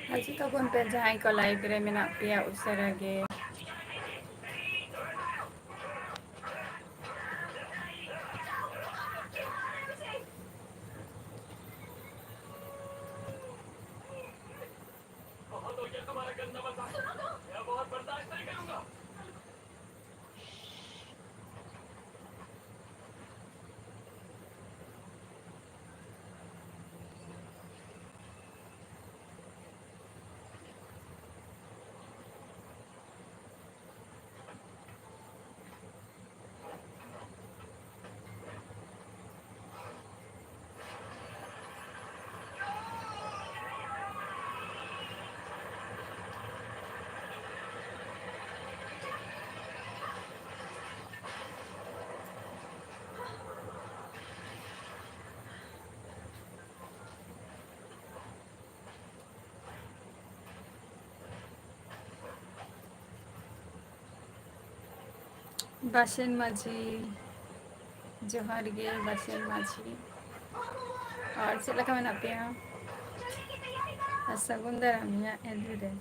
ᱦᱟᱹᱡᱩᱜ ᱛᱟᱵᱚᱱ ᱯᱮ ᱡᱟᱦᱟᱸᱭ ᱠᱚ ᱞᱟᱭᱤᱵ ᱨᱮ ᱢᱮᱱᱟᱜ ᱯᱮᱭᱟ ᱩᱥᱟᱹᱨᱟ ᱜᱮ᱾ ᱵᱟᱥᱮᱱ ᱢᱟᱹᱡᱷᱤ ᱡᱚᱦᱟᱨ ᱜᱮ ᱵᱟᱥᱮᱱ ᱢᱟᱹᱡᱷᱤ ᱟᱨ ᱪᱮᱫ ᱞᱮᱠᱟ ᱢᱮᱱᱟᱜ ᱯᱮᱭᱟ? ᱟᱨ ᱥᱟᱹᱜᱩᱱ ᱫᱟᱨᱟᱢ ᱤᱧᱟᱹᱜ ᱮᱞᱵᱤ ᱨᱮ᱾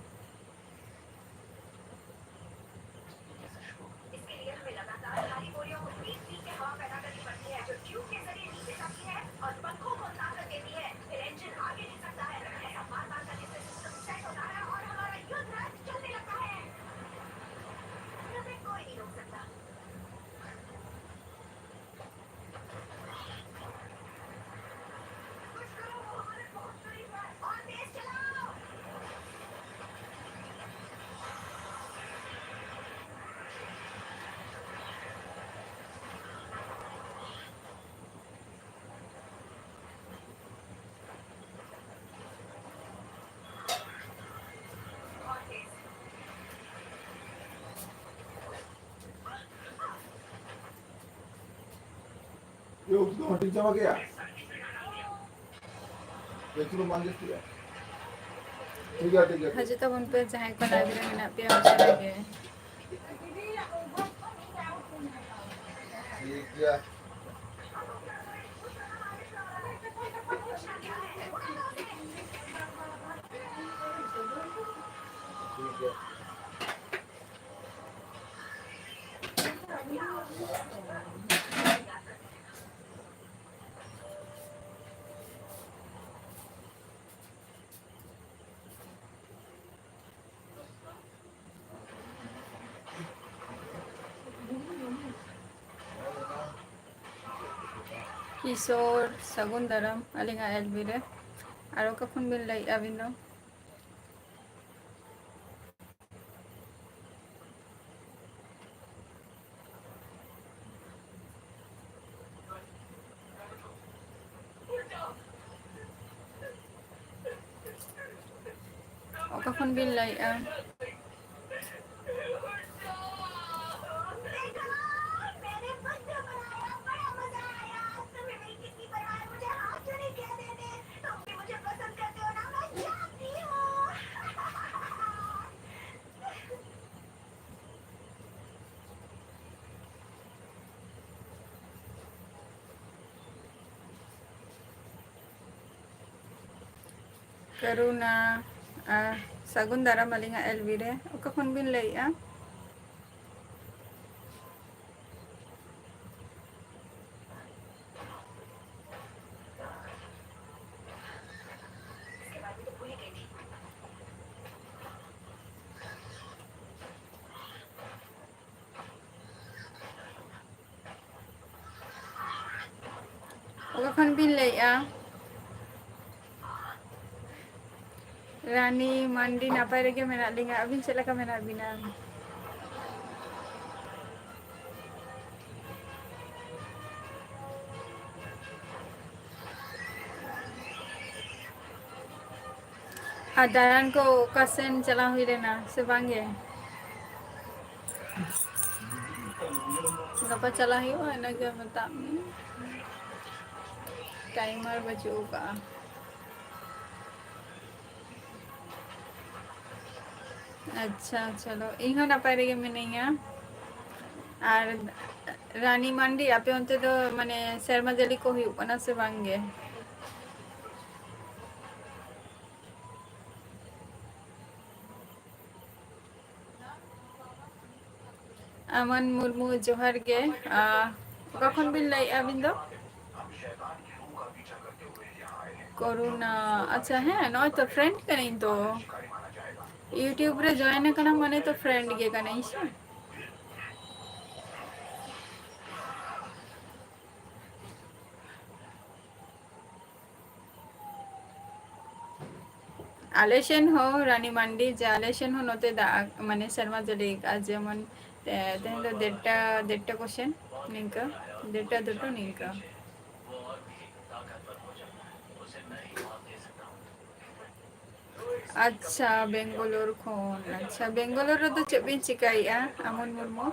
Yo, ¿tú cómo te llamas qué? ¿De tú no mandes tú ya? ठीक है ᱦᱟᱹᱡᱩᱜ ᱛᱟᱵᱚᱱ ᱯᱮ ᱡᱟᱦᱟᱸᱭ ᱠᱚ ᱞᱟᱭᱤᱵ ᱨᱮ ᱢᱮᱱᱟᱜ ᱯᱮᱭᱟ ᱩᱥᱟᱹᱨᱟ ᱜᱮ। ठीक है ठीक है ᱠᱤᱥᱳᱨ ᱥᱟᱹᱜᱩᱱ ᱫᱟᱨᱟᱢ ᱟᱹᱞᱤᱧᱟᱜ ᱮᱞᱵᱤ ᱨᱮ। ᱟᱨ ᱚᱠᱟ ᱠᱷᱚᱱ ᱵᱤᱱ ᱞᱟᱹᱭᱮᱫᱼᱟ ᱟᱹᱵᱤᱱ ᱫᱚ? ᱚᱠᱟ ᱠᱷᱚᱱ ᱵᱤᱱ ᱞᱟᱹᱭᱮᱫᱼᱟ? ᱠᱟᱨᱩᱱᱟ ᱥᱟᱹᱜᱩᱱ ᱫᱟᱨᱟᱢ ᱟᱹᱞᱤᱧᱟᱜ ᱮᱞᱵᱤ ᱨᱮ। ᱚᱠᱟ ᱠᱷᱚᱱ ᱵᱤᱱ ᱞᱟᱹᱭᱮᱫᱼᱟ? ᱚᱠᱟ ᱠᱷᱚᱱ ᱵᱤᱱ ᱞᱟᱹᱭᱮᱫᱼᱟ? ᱨᱟᱱᱤ ᱢᱟᱱᱰᱤ ᱱᱟᱯᱟᱭ ᱨᱮᱜᱮ ᱢᱮᱱᱟᱜ ᱞᱤᱧᱟ। ᱟᱹᱵᱤᱱ ᱪᱮᱫ ᱞᱮᱠᱟ ᱢᱮᱱᱟᱜ ᱵᱤᱱᱟ? ᱟᱨ ᱫᱟᱬᱟᱱ ᱠᱚ ᱚᱠᱟ ᱥᱮᱱ ᱪᱟᱞᱟᱣ ᱦᱩᱭ ᱞᱮᱱᱟ ᱥᱮ ᱵᱟᱝᱜᱮ? ᱜᱟᱯᱟ ᱪᱟᱞᱟᱜ ᱦᱩᱭᱩᱜᱼᱟ ᱤᱱᱟᱹᱜᱮ ᱢᱮᱛᱟᱜ ᱢᱤᱭᱟᱹᱧ। ᱴᱟᱭᱤᱢᱟᱨ ᱵᱟᱹᱪᱩᱜ ᱟᱠᱟᱜᱼᱟ। ᱟᱪᱪᱷᱟ ᱪᱚᱞᱚ ᱤᱧ ᱦᱚᱸ ᱱᱟᱯᱟᱭ ᱨᱮᱜᱮ ᱢᱤᱱᱟᱹᱧᱟ। ᱟᱨ ᱨᱟᱱᱤ ᱢᱟᱱᱰᱤ ᱟᱯᱮ ᱚᱱᱛᱮ ᱫᱚ ᱢᱟᱱᱮ ᱥᱮᱨᱢᱟ ᱡᱟᱹᱲᱤ ᱠᱚ ᱦᱩᱭᱩᱜ ᱠᱟᱱᱟ ᱥᱮ ᱵᱟᱝ ᱜᱮ? अमन मुर्मू जोहर गे कखन बिन लाई अबिन दो करुणा अच्छा है नॉय तो फ्रेंड करें तो यूट्यूब रे जॉइन करना माने तो फ्रेंड गे का नहीं से आलेशन हो रानी मंडी जे आलेशन हो नोते दा माने शर्मा जड़ी आज जेमन तेन तो डेटा क्वेश्चन निंका डेटा दुटो निंका अच्छा बेंगलोर खोन अच्छा बेंगलोर रे तो चबिन चिकाइया अमन मुर्मू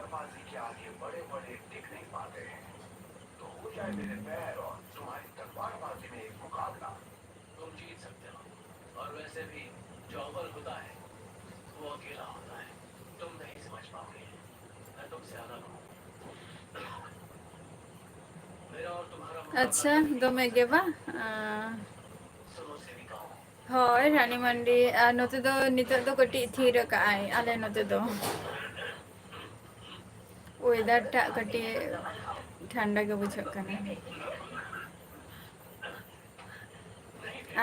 अच्छा दो में गेबा होय रानी मंडी नोते दो नितो दो कटी थीर का आय आले नोते दो वेदर टा कटी ठंडा के बुझक कना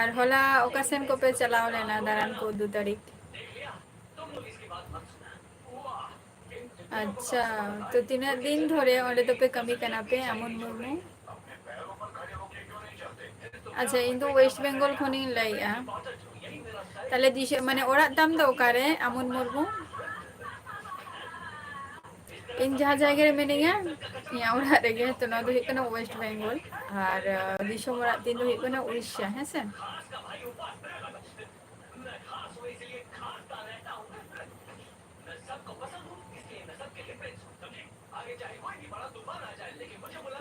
और होला ओकासेन को पे चलाओ लेना दारान को 2 तारीख अच्छा तो 3 दिन धरे ओंडे तो पे कमी कना पे अमन मुर्मू अच्छा इन तो वेस्ट बंगाल खनी लाइया ताले दिशे माने ओड़ा ताम दो ओकारे अमन मुर्मू इन जहाँ जायगा रे मिनिया या ओड़ा रेगे तो ना दो हिकना वेस्ट बंगाल और दिशो ओड़ा तीन दो हिकना उड़ीसा है से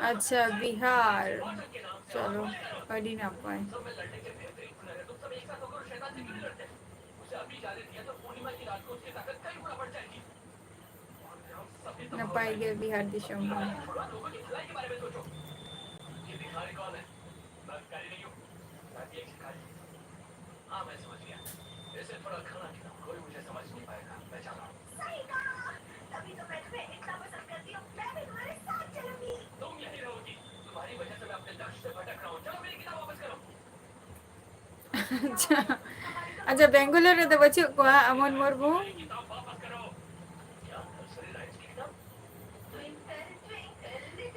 अच्छा बिहार चलो अड़ी ना पाए ना पाएंगे बिहार दिशा में अच्छा अच्छा बेंगलोर रे तो बच्चों को अमन मुर्मू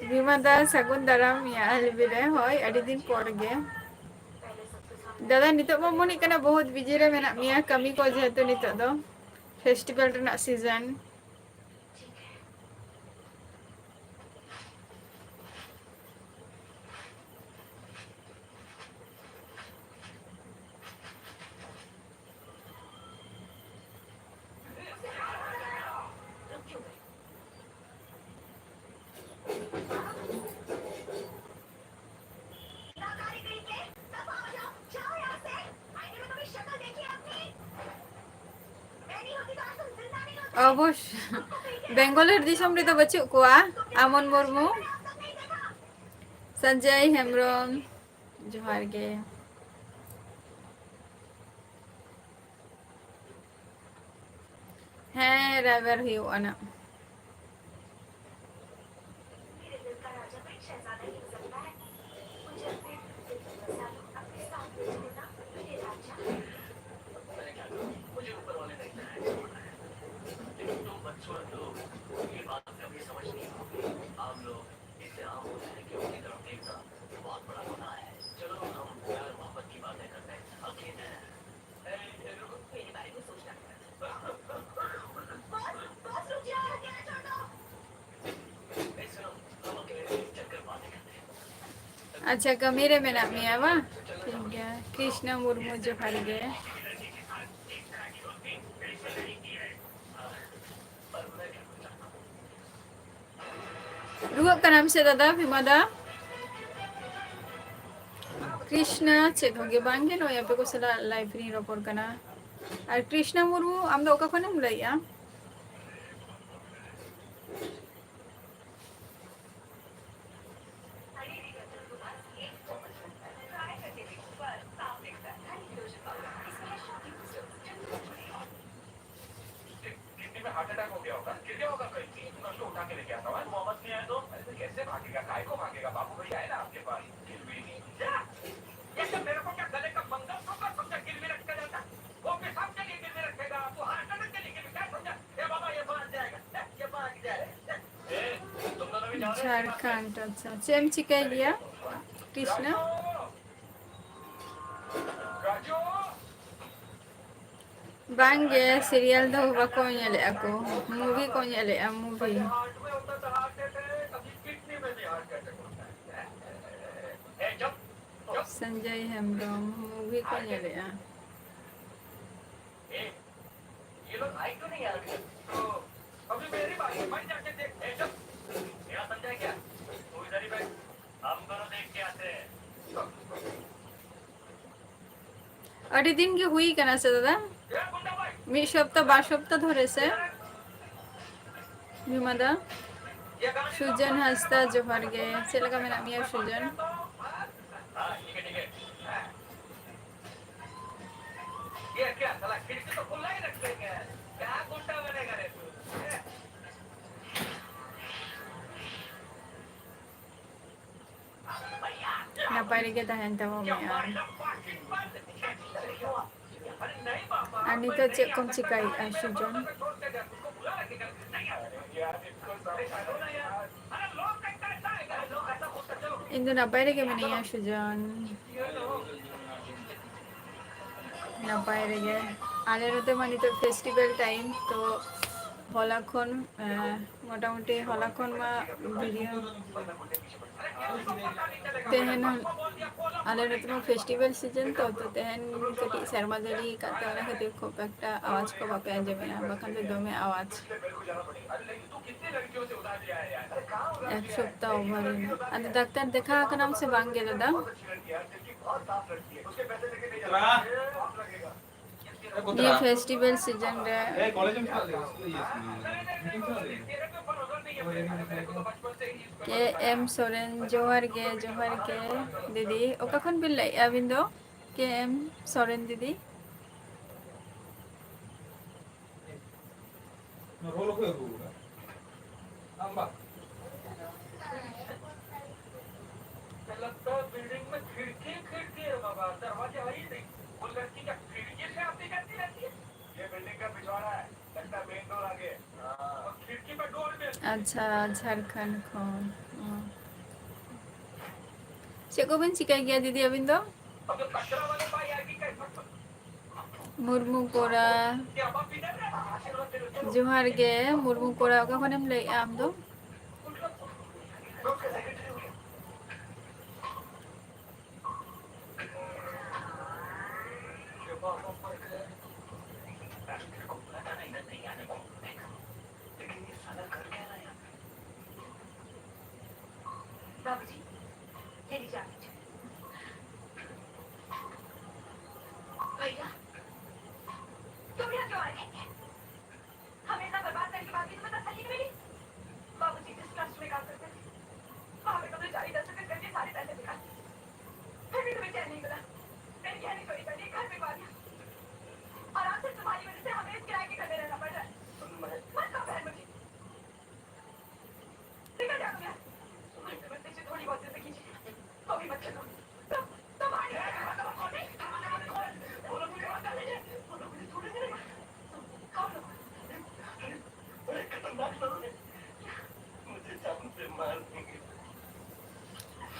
विमादा सगुन दाराम या लिबिरे होय अड़ी दिन पर गे दादा नितो मो मनी कना बहुत बिजी रे मेना मिया कमी को जेतु नितो दो फेस्टिवल रेना सीजन अवश्य बेंगलोर दिसम रे तो बच्चों को अमन मुर्मू संजय हेम्ब्रम जोहार गे हैं राइवर हुआ ना अच्छा कमीरे में नाम है वा ठीक है कृष्णा मुर्मू जोहार गे रुआ का नाम से दादा विमादा कृष्णा चेक होगे बांगे नो यहाँ पे कुछ लाइव नहीं रोपोर करना और कृष्णा मुर्मू हम लोग का कौन मिलाया हार्ट अटैक हो गया होगा, गिर गया होगा कहीं, मैं उसको उठा के लेके आता हूँ। मोहम्मद नहीं आए तो अरे कैसे भागेगा, काय को भागेगा, बाबू भैया है ना आपके पास, गिर भी नहीं। ये सब मेरे को क्या गले का मंगलसूत्र समझा गिरवी रख के जाता, वो पेशाब के लिए गिरवी रखेगा, वो हार्ट अटैक के लिए गिरवी, क्या समझा? ये बाबा ये भाग जाएगा, ये भाग जाएगा। तुम दोनों भी जाओ रे। झारखंड अच्छा सेम चिकाई गया कृष्णा राजू बांगे सीरियल दो बको nyele ako movie ko nyele a movie heart में होता था हार्ट अटैक, कभी किडनी में भी हार्ट अटैक होता है। ए जब Sanjay Hembrom movie ko nyele a ए ये लोग आई क्यों नहीं यार अभी तक? तो अभी मेरी बारी है, मैं जाके देख। ए जब मेरा समझा क्या, तू इधर ही बैठ, हम दोनों देख के आते हैं। अड़ी दिन की हुई केना से दादा ए गुंडा भाई, मी सप्ताह बार सप्ताह धरे से भीमादा ये गाड़ी सुजन हंसता जोहर गे चेद लेका मेना मिया सुजन हाँ ठीक है ये क्या साला खिड़की तो खुला ही रख देंगे, क्या गुंडा बनेगा रे तू? napay rin kita henta mo miyan अरे नहीं बाबा, anito check kung chikay sujon indo napay rin kami niya sujon napay rin ale rote manito festival time to হলাখন মোটামুটি হলাখন মা ভিডিও तेहन आले रत्न फेस्टिवल सीजन तो तेहन कटी शर्मा जड़ी काते वाला खातिर खूब एक आवाज को बापे आंजमेना बखान तो दमे आवाज एक सप्ताह ओवर अद डॉक्टर देखा का नाम से बांग गेल दा ये फेस्टिवल सीजन रे कॉलेज में के एम सोरेन जोहर के दीदी ओका खन बिल अबिन दो के एम सोरेन दीदी रोल को होगा अंबा लगता है बिल्डिंग में खिड़की है बाबा, दरवाजा है ही नहीं, वो लड़की का खिड़की से आती जाती रहती है। ये बिल्डिंग का पिछवाड़ा है, लगता है मेन डोर आगे, और खिड़की पे डोर में अच्छा झारखंड खन चेकोबन चिकाई गया दीदी अबिन दो अब जो कचरा वाले भाई आएगी कैसे? मुर्मू कोरा क्या बाप इधर है? आशीर्वाद दे दो। जोहर गे मुर्मू कोरा ओका खन हम ले आम दो बाबूजी, ये लीजिए आप लीजिए। भैया, तुम यहाँ क्यों आए? हमें इतना बर्बाद करने के बाद भी तुम्हें तसल्ली नहीं मिली? बाबूजी जिस ट्रस्ट में काम करते थे, वहाँ पे तुमने जारी दस्तखत करके सारे पैसे निकाल दिए। फिर भी तुम्हें चैन नहीं मिला। मेरी गहरी चोरी कर दी, घर बिकवा दिया। और आज सिर्फ तुम्हारी वजह से हमें इस किराए के घर में रहना पड़ रहा है। मत कहो बहन मुझे। निकल जाओ तुम यहाँ। थोड़ी बहुत जिंदगी जी, तो भी मत खेलो। तुम्हारी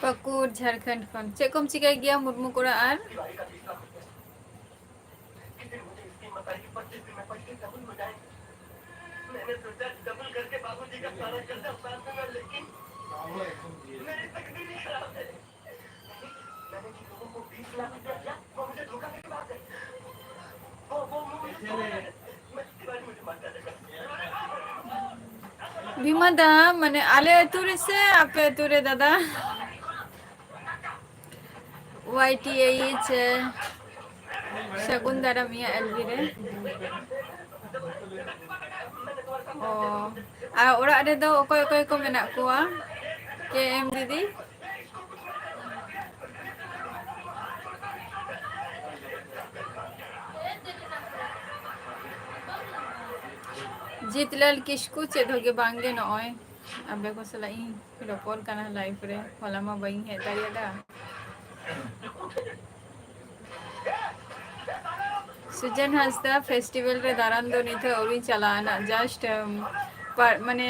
पकूर झारखंड खन चेकोम चिकाई गया मुर्मू कोरा आर मैंने सोचा डबल करके बाबूजी का सारा कर्जा उतार दूंगा, लेकिन मेरी तकदीर ही खराब है। मैंने जिन लोगों को 20 लाख रुपया दिया, वो मुझे धोखा देके भाग गए। वो मुझे छोड़ गए। मैं तिवारी मुझे मार डालेगा। भीमादा माने आले तुरे से आपे तुरे दादा YTH शकुंदरा मिया एलवीरे ओ आ ओरा रे दो ओकोय ओकोय को मेना कोआ के एम दीदी जितलाल किसकु चेद होगे बांगे नॉय अबे को सलाई रोपोर कना लाइफ रे होला मा बई है दारियादा सुजन हंसदा फेस्टिवल रे दारान दो निथे ओरी चलाना जस्ट पर माने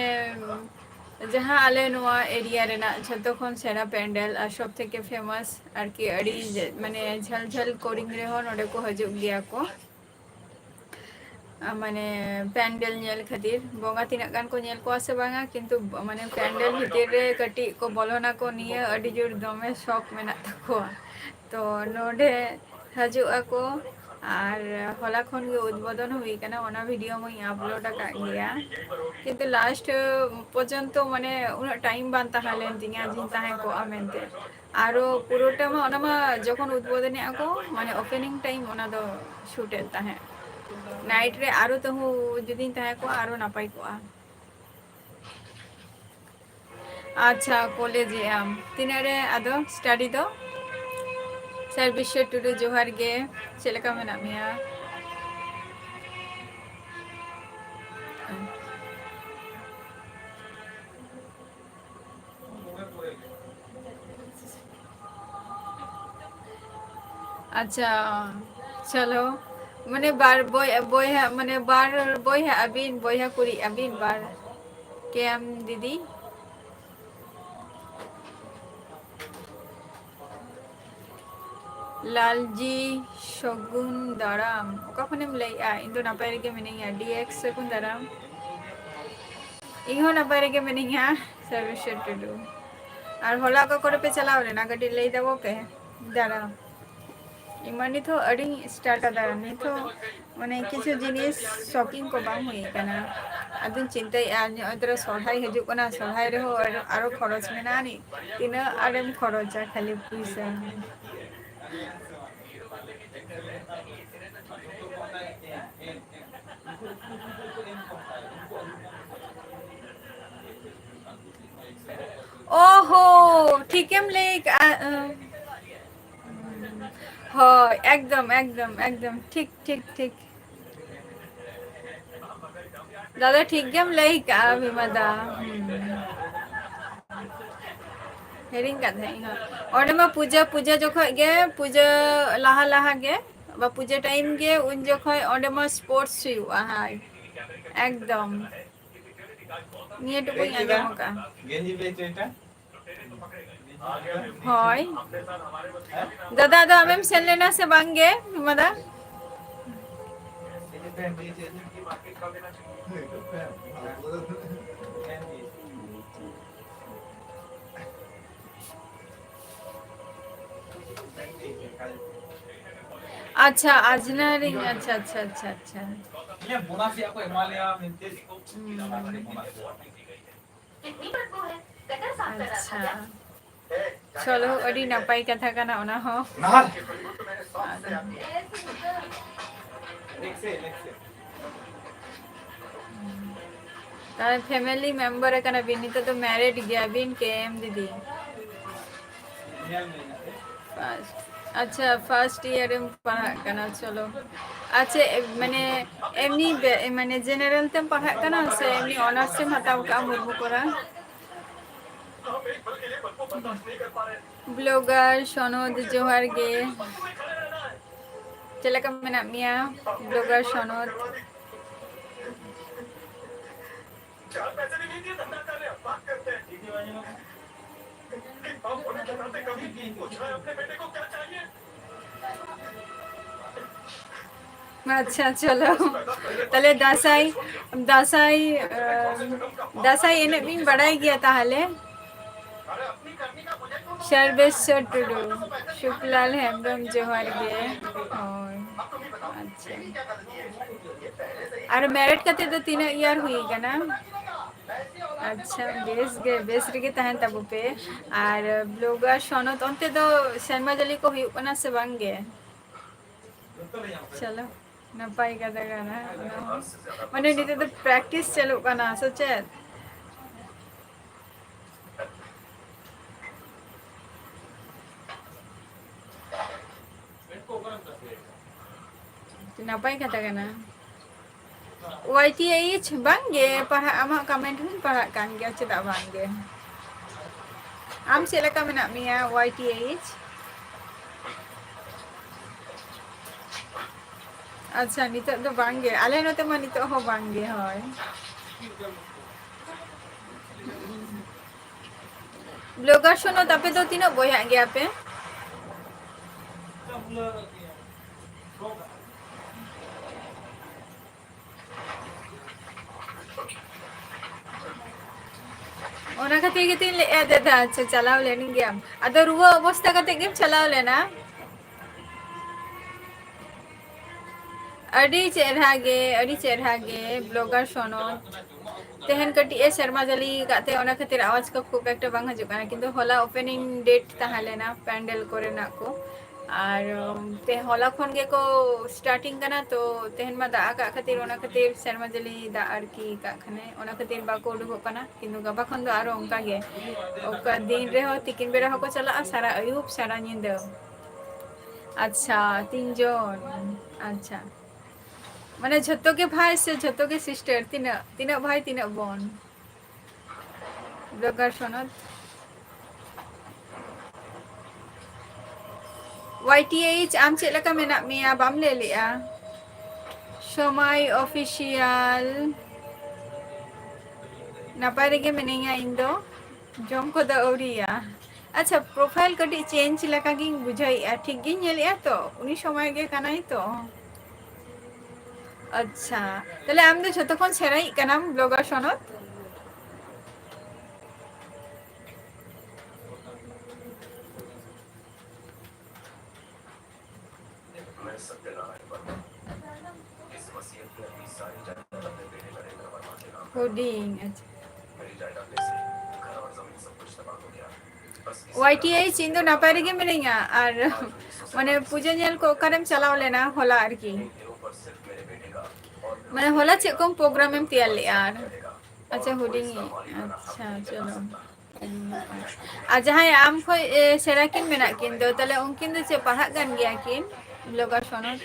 जहाँ आले नोआ एरिया रे ना छतो खन सेरा पेंडल और सब থেকে फेमस আর কি अड़ी माने झल झल कोरिंग रे हो नोडे को हजू गया को माने पैंडल नेल खातिर बोंगा तीना गान को नेल को आसे बांगा किंतु माने पैंडल भीतर रे कटी को बोलोना को निये अड़ी जोर दमे शौक मेना तको तो नोडे हजू ako আর হলা খন গে উদ্বোধন হই কেনা ওনা ভিডিও মই আপলোড আকা গিয়া কিন্তু লাস্ট পর্যন্ত মানে উনা টাইম বান তাহালেন তিঙা জিন তাহে को আমেনতে আরো পুরোটা মা ওনা মা যখন উদ্বোধনে ako মানে ওপেনিং টাইম ওনা দো শুটে তাহে नाइट रे आरो तो हूँ जुदी ताहे को आरो नापाई को अच्छा कॉलेज आम तिनारे आदो स्टडी दो सर्विस टुडू जोहार गे चेलका मेना मिया अच्छा चलो মানে বার বই মানে বার বই আবিন বইয়া করি আবিন বার কেম দিদি লালজি শগুন দারাম কখনো লাই ইন্দো নাপাই রেগে মিনিয়া ডিএক্স শগুন দারাম ইহো নাপাই রেগে মিনিয়া সার্ভিস টুডু আর হলা को করে पे चलाओ रे ना गड्डी लई देबो के दाराम इमानी तो अड़ी स्टार्ट दाराम नि तो माने किछु जिनिस शॉकिंग को बांग हुई कना अदुन चिंता अदरा सहाय हजु कना सहाय रे हो आरो खरच मेना नि तिना आरेम खरचा खाली पैसा ओहो ठीक है लाइक हाँ एकदम एकदम एकदम ठीक ठीक ठीक दादा ठीक गेम लाइक अभिमदा हेरिंग का थे और में पूजा पूजा जो गे पूजा लाहा लाहा गे बा पूजा टाइम गे उन जो और में स्पोर्ट्स हुआ हां एकदम নিয়ে তো কই আগে মকা গেঞ্জি পেয়েছো এটা হয় দাদা দাদা আমি সেলেনা से बांगे मदा এই প্যান্ট দিয়েছে কি মার্কেট কাবে না अच्छा आजना रिंग अच्छा अच्छा अच्छा अच्छा ये बोनस आपको हिमालय मिलते इसको कितनी बदबू है गटर साफ कर रहा अच्छा था चलो अड़ी नपाई कथा का ना होना हो नाल नेक्स्ट से तार फैमिली मेंबर है कना बिनीता तो मैरिड गया बिन केएम दीदी फर्स्ट अच्छा फर्स्ट ईयर में पढ़ा कना चलो अच्छा माने एमनी माने जनरल तम पढ़ा कना से एमनी ऑनर्स से हटाव का मुर्मु करा ब्लॉगर सनद जोहार गे चलका मेना मिया ब्लॉगर सनद चार पैसे नहीं दिए धंधा कर रहे बात करते हैं आप होने के नाते कभी पूछा है अपने बेटे को क्या चाहिए अच्छा चलो तले दासाई दासाई दासाई एने बिन बढ़ाई गया ताहले सर्वेश्वर टुडू शुक्लाल हेम्ब्रम जोहार गे अच्छा और मैरिट कते तो 3 ईयर हुई ना अच्छा बेस रे तहन तब पे और ब्लॉगर सनत अंते तो शर्मा जली को हुई ना से बांगे चलो नपाई कथा गाना माने निते तो प्रैक्टिस चलो कना सोचे नपाई कथा गाना YTH bangge parah amak komen pun parah kan dia cedak bangge. Am sila ka menak mia YTH. Acha nitok do bangge. Ale note ma nitok ho bangge hoy. Blogger shono tape to tinok boya ge ape. Ona kate gitu le ada acha chalao lening game. Ada ruwa অবস্থা kate game chalao lena. Adi cherha ge blogger shono. Tehen kati e Sharma जली गाते ओना खातिर आवाज को खूब একটা বাং হাজুক কানা কিন্তু হলা ওপেনিং ডেট তাহলে না প্যান্ডেল করে না को আর te হলা খন গে को স্টার্টিং কানা তো তেহেন মা দা কা খাतिर ওনা খাतिर शर्मा जली দা আর কি কা খানে ওনা খাतिर বা को উডুক কানা কিন্তু গাবা খন দো আরো অঙ্কা গে ওকা দিন রে হ তিকিন বেরা হকো চালা সারা আয়ুব সারা নিন্দ আচ্ছা তিনজন আচ্ছা মানে ঝতকে ভাই সে ঝতকে সিস্টার তিনা ভাই তিনা বোন ব্লগার সনদ YTH am cek laka menak mia bam lele ya Shomai official napai rege menenga indo jom ko da ori ya acha profile kati change laka ging bujhai ya thik gi nyel ya to uni সময় ge kanai to আচ্ছা তাহলে আমি তো যতক্ষণ ছেড়াই কেনাম blogger সনদ coding আচ্ছা YTH ᱤᱧ ᱫᱚ ᱱᱟᱯᱟᱭ ᱨᱮᱜᱮ ᱢᱤᱱᱟᱹᱧᱟ ᱟᱨ মানে পূজা ᱧᱮᱞ ᱠᱚ ᱚᱠᱟᱨᱮᱢ ᱪᱟᱞᱟᱣ ᱞᱮᱱᱟ ᱦᱚᱞᱟ ᱟᱨᱠᱤ মানে হলা ᱪᱮᱫ ᱠᱚᱢ ᱯᱨᱳᱜᱨᱟᱢ ᱮᱢ ᱛᱮᱭᱟᱨ ᱞᱮᱜᱼᱟ ᱟᱨ আচ্ছা হুডিং আচ্ছা চলো আর jahay am khoi serakin menak kin do tale unkin do che pahak gan gya kin blogger sonod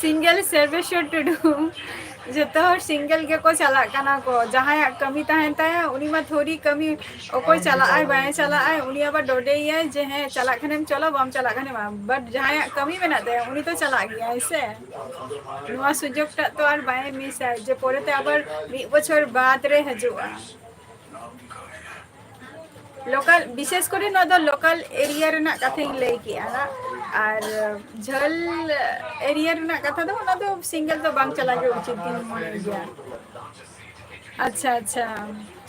single service should to do जतो सिंगल के को चला कना को जहां कमी तहन ता उनी मा थोड़ी कमी ओको चला आय बाय चला आय उनी अब डोडे ये जे है चला खने चलो बम चला खने मा बट जहां कमी में ना दे उनी तो चला गया ऐसे नुआ सुजोग ता तो आर बाय मिस है जे पोरेते आबर 1 বছর बाद रे हजुआ लोकल विशेष करे न दो लोकल एरिया रेना कथा लई किया ना और झल एरिया रेना कथा दो ना तो सिंगल तो बांग चला के उचित दिन मन गया अच्छा अच्छा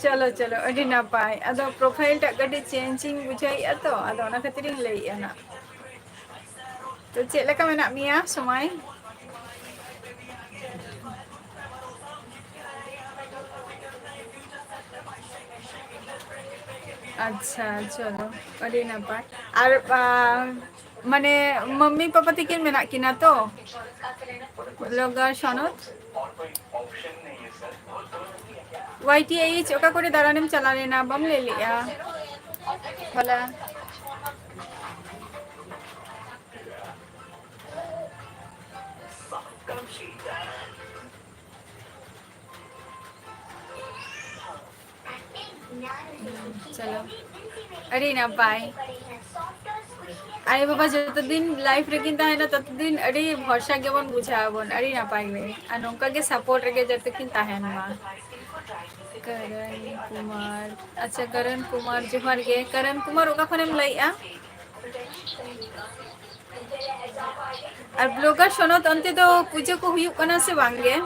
चलो चलो अडी ना पाए अदो प्रोफाइल टा गडी चेंजिंग बुझाई अतो अदो ना खातिर लई ना तो चेक लका मेना मिया समय अच्छा चलो अरे ना पाए और মানে मम्मी पापा থেকে মেনা কিনা তো ব্লগার সনদ YTH ওকা করে দাঁড়ানেম চালালে না বম ले लिया বলা चलो अरे ना पाए अरे बाबा जतदिन लाइफ रे किन ताहेना ततदिन अरे भरोसा के बन बुझाबन अरे ना पाइबे आ नोका के सपोर्ट रे जत किन ताहेन मा करण कुमार अच्छा करण कुमार जोहार के करण कुमार ओका खनेम लइआ और ब्लॉगर सनत अंते तो पूजा को हुयु कना से बांगे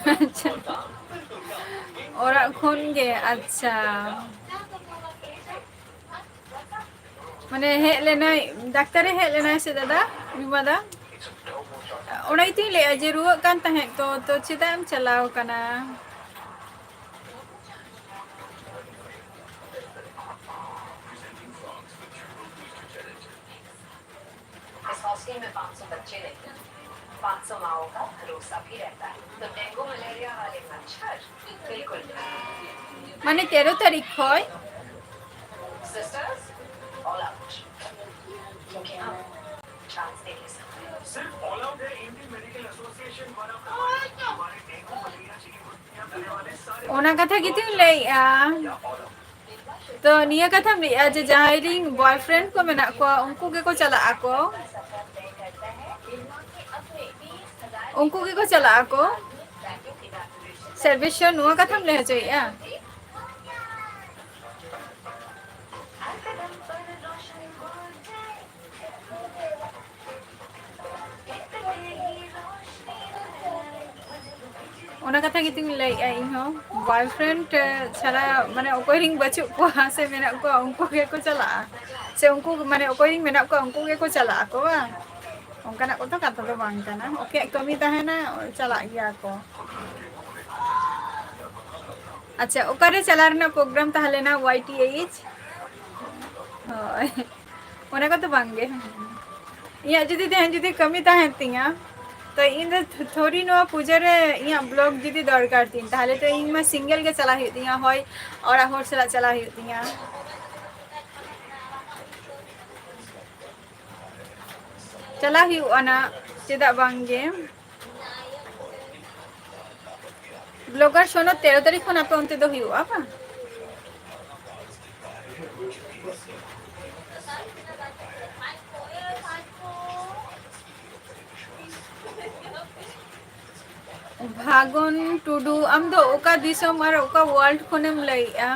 अच्छा और खन गे अच्छा माने हे लेना डाक्टर हे लेना से दादा बिमादा ओनाई ती ले जे रुआ कान ताहे तो चिदाम चलाव कना बच्चे नहीं, 500 माओं का भरोसा भी रहता है। तो डेंगू मलेरिया वाले मच्छर बिल्कुल नहीं। माने 13 तारीख खय सिस्टर्स ऑल आउट, क्योंकि हम चांस दे के सकते सिर्फ ऑल आउट है इंडियन मेडिकल एसोसिएशन द्वारा प्रमाणित हमारे डेंगू मलेरिया चिकित्सा करने वाले सारे ओना कथा कितु लैया तो निया कथा लैया जे जहां रिंग बॉयफ्रेंड को मेना को उनको के को चला आको उनको के को चला आको सर्विस नुआ कथा ले चाहिए ओना कथा कितु लैया इहो बॉयफ्रेंड छाड़ा माने ओकोय रिंग बचु को से मेना को उनको के को चला से उनको माने ओकोय रिंग मेना को उनको के को चला को बा उनका को तो कथा तो बांग kana ओके कमी ताहेना चला गया को अच्छा ओकरे चला रना प्रोग्राम ताहले ना YTH होय ओना को तो बांगे या जदी देहन जदी कमी ताहेन तिया तो इन थोड़ी नो पूजा रे या ब्लॉग जदी दरकार तीन ताहले तो इन में सिंगल के चला ही दिया होय और होर चला ही दिया चला ही अना चेदा बांगे ब्लॉगर शोनो 13 तारीख खन आपे उनते दो हुआ बा भागन टुडू आम दो ओका दिसम और ओका वर्ल्ड खनेम लइया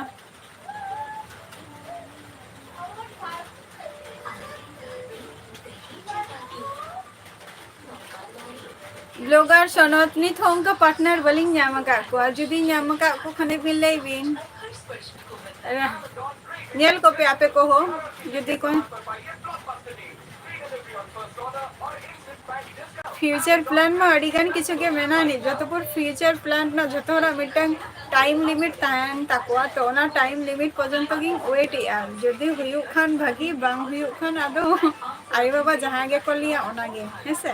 ब्लॉगर सोनत नित हों का पार्टनर बलिंग ᱧᱟᱢ ᱟᱠᱟᱫ ᱠᱚᱣᱟ ᱡᱩᱫᱤ ᱧᱟᱢ ᱟᱠᱟᱫ ᱠᱚ ᱠᱷᱟᱱ ᱵᱤᱱ ᱞᱟᱹᱭ ᱵᱤᱱ ᱧᱮᱞ ᱠᱚᱯᱮ ᱟᱯᱮ ᱠᱚᱦᱚᱸ ᱡᱩᱫᱤ ᱠᱚ फ्यूचर प्लान में अड़ीगान किछु के मेना नि जतपुर फ्यूचर प्लान ना जतोरा मिटन टाइम लिमिट ताहन ताकवा तो ना टाइम लिमिट पर्यंत गिन वेट या जदी हुयु खान भागी बांग हुयु खान आदो आई बाबा जहां गे को लिया ओना गे हेसे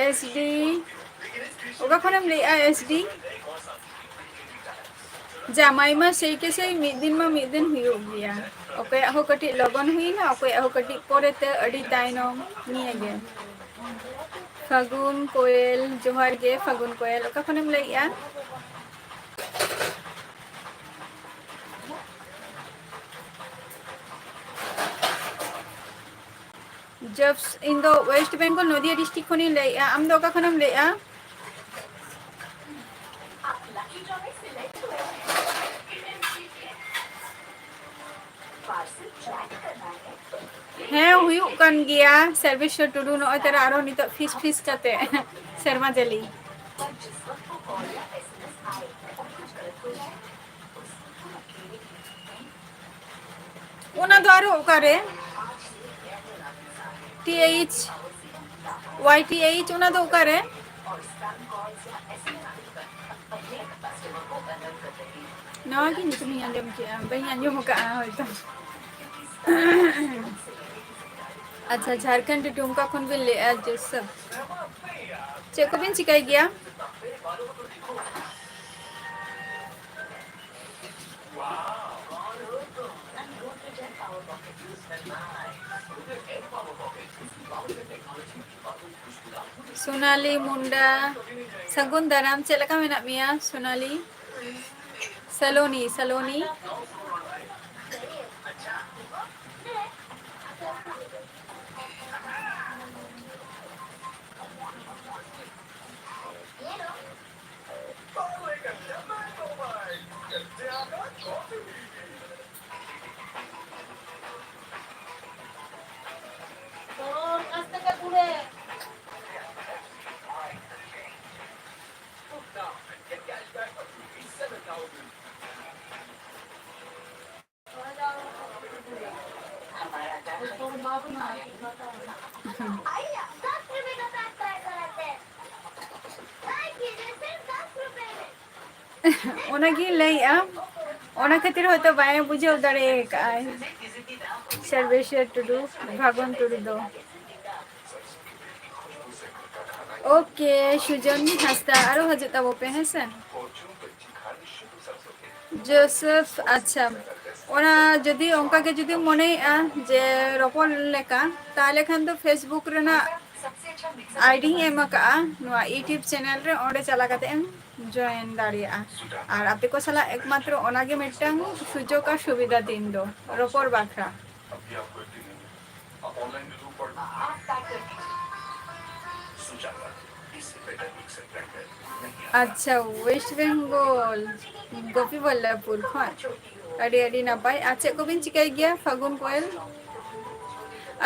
SD ओका खनम ले SD जामाई में सही के सही मिद दिन हुई गया ओके हो कटी लगन हुई ना ओके हो कटी पोरेते अड़ी ताइनम निये गे फागुन कोयल जोहार गे फागुन कोयल ओका खनम लइया जब इन दो वेस्ट बंगाल नदिया डिस्ट्रिक्ट खनि लइया आम दो ओका खनम लइया ᱦᱮᱸ ᱦᱩᱭᱩᱜ ᱠᱟᱱ ᱜᱮᱭᱟ ᱥᱟᱨভিᱥ ᱴᱩᱰᱩ ᱱᱚᱜᱼᱚᱭ ᱛᱮᱨᱟ ᱟᱨᱚ ᱱᱤᱛᱚᱜ ᱯᱷᱤᱥ ᱠᱟᱛᱮ ᱥᱮᱨᱢᱟ ᱡᱟᱹᱞᱤ ᱚᱱᱟ ᱫᱚ ᱟᱨᱚ ᱚᱠᱟᱨᱮ TH YTH ᱚᱱᱟ ᱫᱚ ᱚᱠᱟᱨᱮ ᱱᱚᱣᱟ ᱜᱮ ᱧᱩᱛᱩᱢᱤᱧ ᱟᱸᱡᱚᱢ ᱠᱮᱜᱼᱟ ᱵᱟᱹᱧ ᱟᱸᱡᱚᱢ ᱟᱠᱟᱜᱼᱟ ᱦᱚᱭᱛᱚ अच्छा झारखंड टुमका खन बिन ले जोसफ चे को बिन चिकाई गया सोनाली मुंडा सगुन दाराम चे लका मेना मिया सोनाली सलोनी ᱚᱱᱟᱜᱮ ᱞᱟᱹᱭᱮᱜᱼᱟ ᱚᱱᱟ ᱠᱷᱟᱹᱛᱤᱨ ᱦᱚᱭᱛᱳ ᱵᱟᱭ ᱵᱩᱡᱷᱟᱹᱣ ᱫᱟᱲᱮ ᱠᱟᱜᱼᱟᱭ ᱥᱟᱨᱵᱮᱥᱣᱟᱨ ᱴᱩᱰू ᱵᱷᱟᱜᱚᱱ ᱴᱩᱰू ᱫᱚ ओके सुजन हांसदा आरो हजू तबो पे है सर जोसेफ अच्छा ओना जदि ओंका के जदि मनेया जे रोपण लेका ताले खान तो फेसबुक रेना आईडी एम का नुआ यूट्यूब चैनल रे ओंडे चला काते एम जॉइन दाड़िया और आपे को सला एकमात्र ओनागे मिटटांग सुजोग का सुविधा दिन दो रोपण बाखरा अच्छा वेस्ट बेंगल गोपी बल्लभपुर खन अड़ी अड़ी नापाय आचे को बिन चिकाई गया फागुन कोयल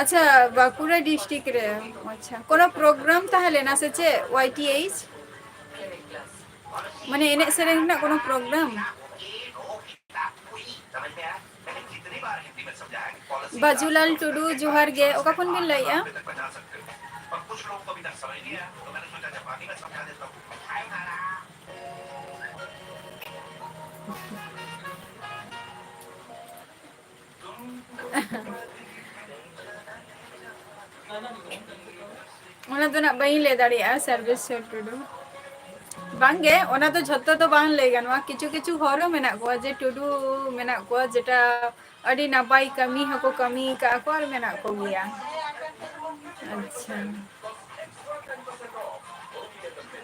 अच्छा बांकुड़ा डिस्ट्रिक्ट रे अच्छा कोनो प्रोग्राम ताहले ना से चे वाईटीएच माने एने सेरेंग ना कोनो प्रोग्राम बाजूलाल टुडू जोहार गे ओका कोन बिन लइया ओना तो ना बई ले दाड़िया सर्विस टुडू बांगे ओना तो झत्तो तो बांग ले गनवा किछु किछु हरो मेना को जे टुडू मेना को जेटा अड़ी नापाई कमी हको कमी का को और मेना को गया अच्छा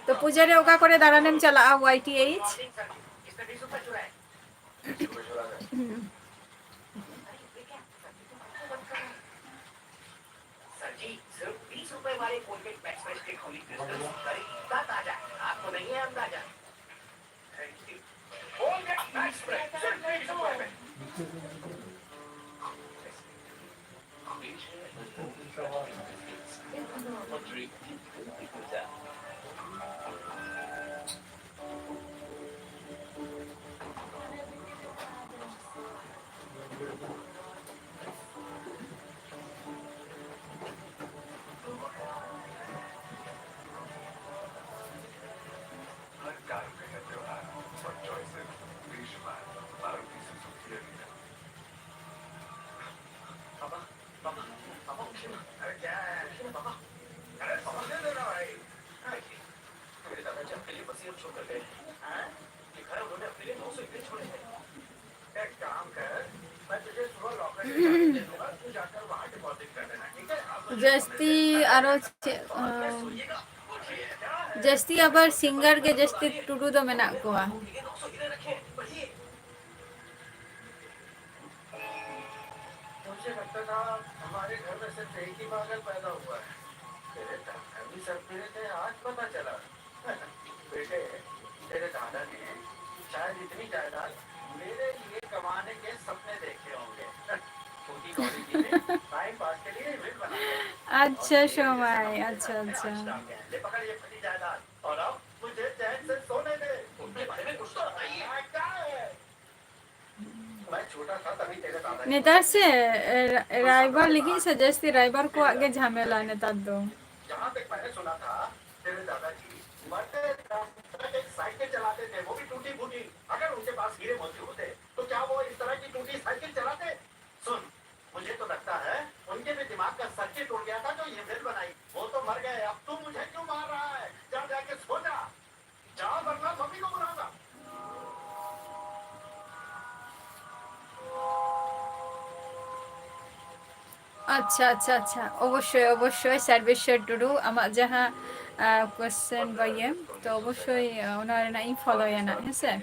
तो पूजा रे ओका करे दारानेम चला वाईटीएच जस्ती आरो जस्ती अबर सिंगर के जस्ती टुडू दो मेना कोआ मुझे लगता था हमारे घर में सिर्फ एक ही पागल पैदा हुआ है तेरे दादा भी सब मेरे थे आज पता चला बेटे तेरे दादा ने शायद इतनी जायदाद मेरे लिए कमाने के सपने देखे होंगे छोटी कॉलेज में टाइम पास के लिए इवेंट बनाते अच्छा शोमाई अच्छा अच्छा ले पकड़ ये फटी जायदाद और अब मुझे चैन से सोने दे उनके बारे में कुछ तो बताइए क्या है मैं छोटा था तभी तेरे दादा नेतार से राइबर लिखी से जस्ती राइबर को आगे झमेला नेतार दो जहाँ तक मैंने सुना था तेरे दादाजी मरते एक साइकिल चलाते थे वो भी टूटी फूटी अगर उनके पास हीरे मोती होते तो क्या वो इस तरह की टूटी साइकिल चलाते सुन मुझे तो लगता है उनके भी दिमाग का सर्किट टूट गया था जो ये मिल बनाई वो तो मर गए अब तू मुझे क्यों मार रहा है जा जाके सो जा जा वरना मम्मी को बुलाऊंगा अच्छा अच्छा अच्छा অবশ্যই অবশ্যই সার্ভিসের টুডু আমার যাহা কোশ্চেন বাইয়ে তো অবশ্যই ওনার নাই ফলো এনা হ্যাঁ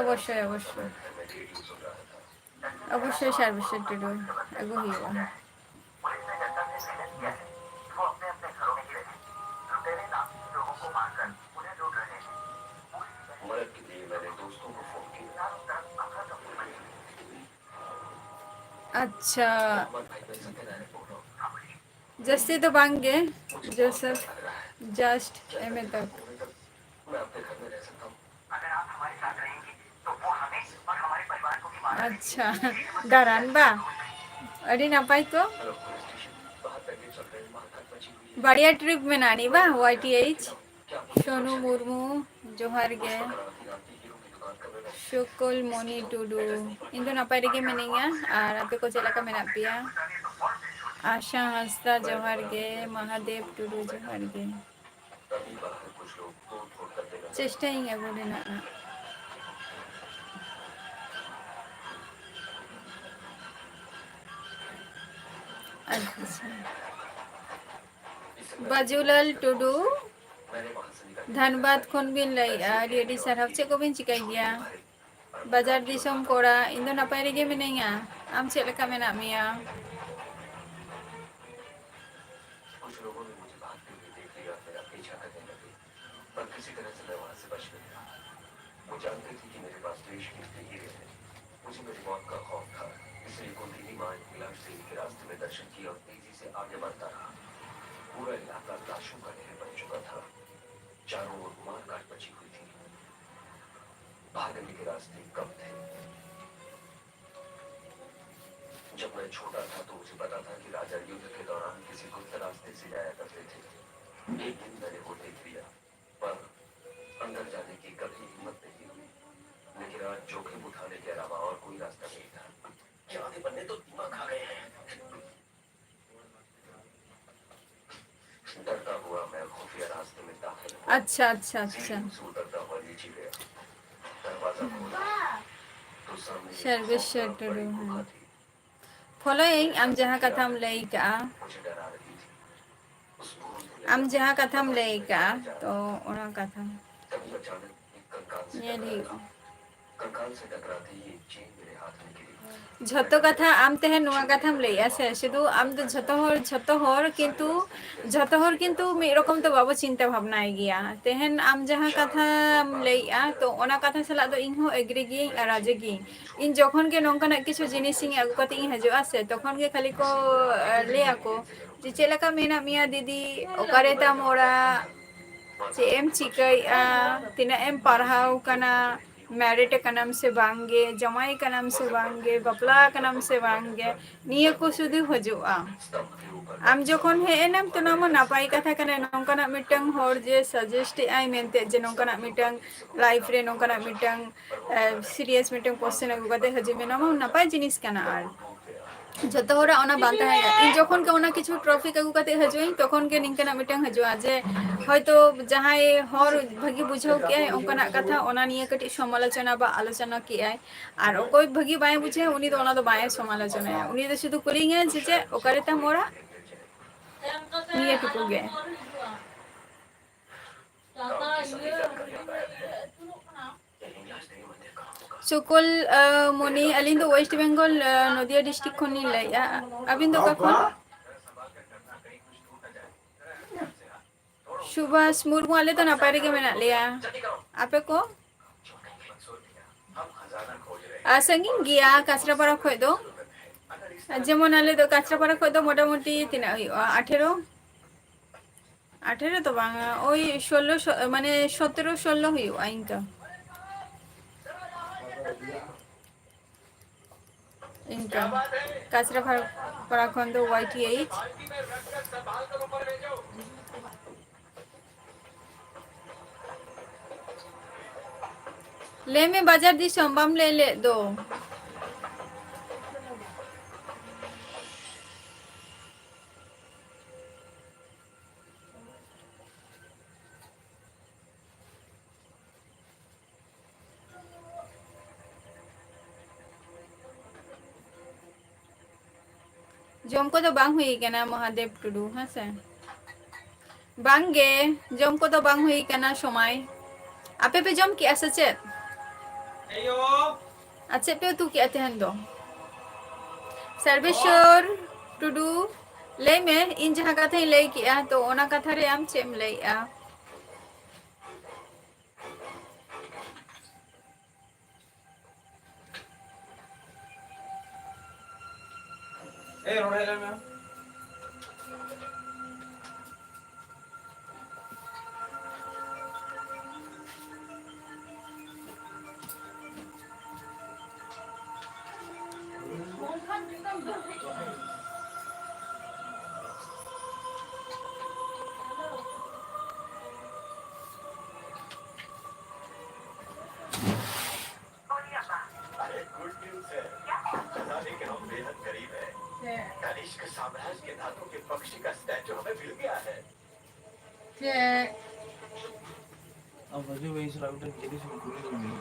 অবশ্যই অবশ্যই অবশ্যই সার্ভিসের টুডু এগো হিও अच्छा जस्ती तो बांगे जोसेफ जस्ट एम तक अच्छा दारान बा अरे ना पाई तो बढ़िया ट्रिप में नानी बा वाईटीएच सोनू मुर्मू जोहार गे शुकुल मोनी टुडू इन दो नापाय रेगे मिनिया और आपे को चला का मेना पिया आशा हंसदा जोहार गे महादेव टुडू जोहार गे चेष्टा ही है बोले ना अच्छा बाजूलाल टुडू धनबाद खन बिन लाई रेडी सारहाव चे को बिन चिकाय गया बाजार दिसम कोड़ा इन दो नापाय रेगे मिनिया आम चे लका मेना मिया कुछ लोगों ने मुझे भागते हुए देख लिया, मेरा पीछा करने लगे, पर किसी तरह से मैं वहां से बच गया। वो जानते थे कि मेरे पास देश के लिए हीरे हैं। मुझे मेरी मौत का खौफ था, इसलिए कुंडली मां इलाज देवी के रास्ते में दर्शन किया और तेजी से आगे बढ़ता रहा। पूरा इलाका लाशों का ढेर बन चुका था, चारों ओर मार काट बची हुई थी। भागने के रास्ते कम थे। जब मैं छोटा था तो मुझे पता था कि राजा युद्ध के दौरान किसी गुप्त रास्ते से जाया करते थे। एक दिन मैंने वो देख लिया, पर अंदर जाने की कभी हिम्मत नहीं हुई। लेकिन आज जोखिम उठाने के अलावा और कोई रास्ता नहीं था। जवानी बनने तो दिमाग खा गए हैं। डरता हुआ मैं खुफिया रास्ते में दाखिल हुआ। अच्छा अच्छा अच्छा सीढ़ी से उतरता हुआ नीचे गया। दरवाजा खोला तो सामने एक सर्वेश्वर बहुत बड़ी टुडू गुफा हैं थी। फॉलोइंग आम जहाँ कथाम लई का मुझे डरा रही थी। उस भूल आम जहाँ कथाम लई का तो ओना कथा तभी अचानक एक कंकाल से ये ली टकराया। कंकाल से टकराते ही एक चेन मेरे हाथ में गिरी। झतो कथा आम तेहे नुआ कथाम लई आसे शुधु आम तो झतो हर किंतु मी रकम तो बाबो चिंता भावना गया तेहन आम जहाँ कथा लई तो ओना कथा सला दो इन हो एग्री गी राजे गी इन जखन के नोंकाना किछु जिनिस इन अगु कते इन हजो आसे तखन के खाली को ले आको जे चेलका मेना मिया दीदी ओकारे ताम ओरा चे एम चिकैया तिना एम पढ़ाव कना मैरिट कनम से बांगे जमाई कनम से बांगे बपला कनम से बांगे निये को सुधु हजोआ आम जखन हे एनम तो नाम नापाई कथा कने नोंकाना मिटंग होर जे सजेस्ट आई मेनते जे नोंकाना मिटंग लाइफ रे नोंकाना मिटंग सीरियस मिटंग क्वेश्चन अगु कते हजे में नाम नापाई जिनिस कना आर जतो होरा ओना बांता है इन जखन के ओना किछु ट्रॉफी अगु कते हजोई तखन के निंकना मिटंग हजोआ जे হয়তো जहां हर भागी बुझाव के ओंकना कथा ओना निये कटी समालोचना बा आलोचना के आय और कोई भागी बाय बुझे उनी तो ओना तो बाय समालोचना है उनी तो शुद्ध कुलिंग है जे ओकारे ता मोरा निये टुकु गे सुकुल मनी अलिन तो वेस्ट बेंगल नदिया डिस्ट्रिक्ट खनि लैया अबिन तो कखन सुभाष मुर्मू आले तो ना पारे के मेना लिया आपे को संगीन गया काचरापाड़ा खय दो जेमन आले तो काचरापाड़ा खय दो मोटामुटी तिना 18 तो बांगा ओई 16 माने 17-16 हुई इनका इनका काचरापाड़ा खन दो YTH ले में बाजार दी संबम ले दो जम को तो बांग हुई के ना महादेव टुडू हाँ से बांगे जम को तो बांग हुई के ना समय आपे पे जम की ऐसा चेत अच्छा पे तू क्या तेहन दो सर्वेश्वर टुडू ले में इन जहाँ कथा ले किया तो ओना कथा रे आम चेम ले ए रोड है ना के पक्षी का स्टैचू हमें मिल गया है। Cek. Apa sih wis ra udah jadi sebetulnya ini.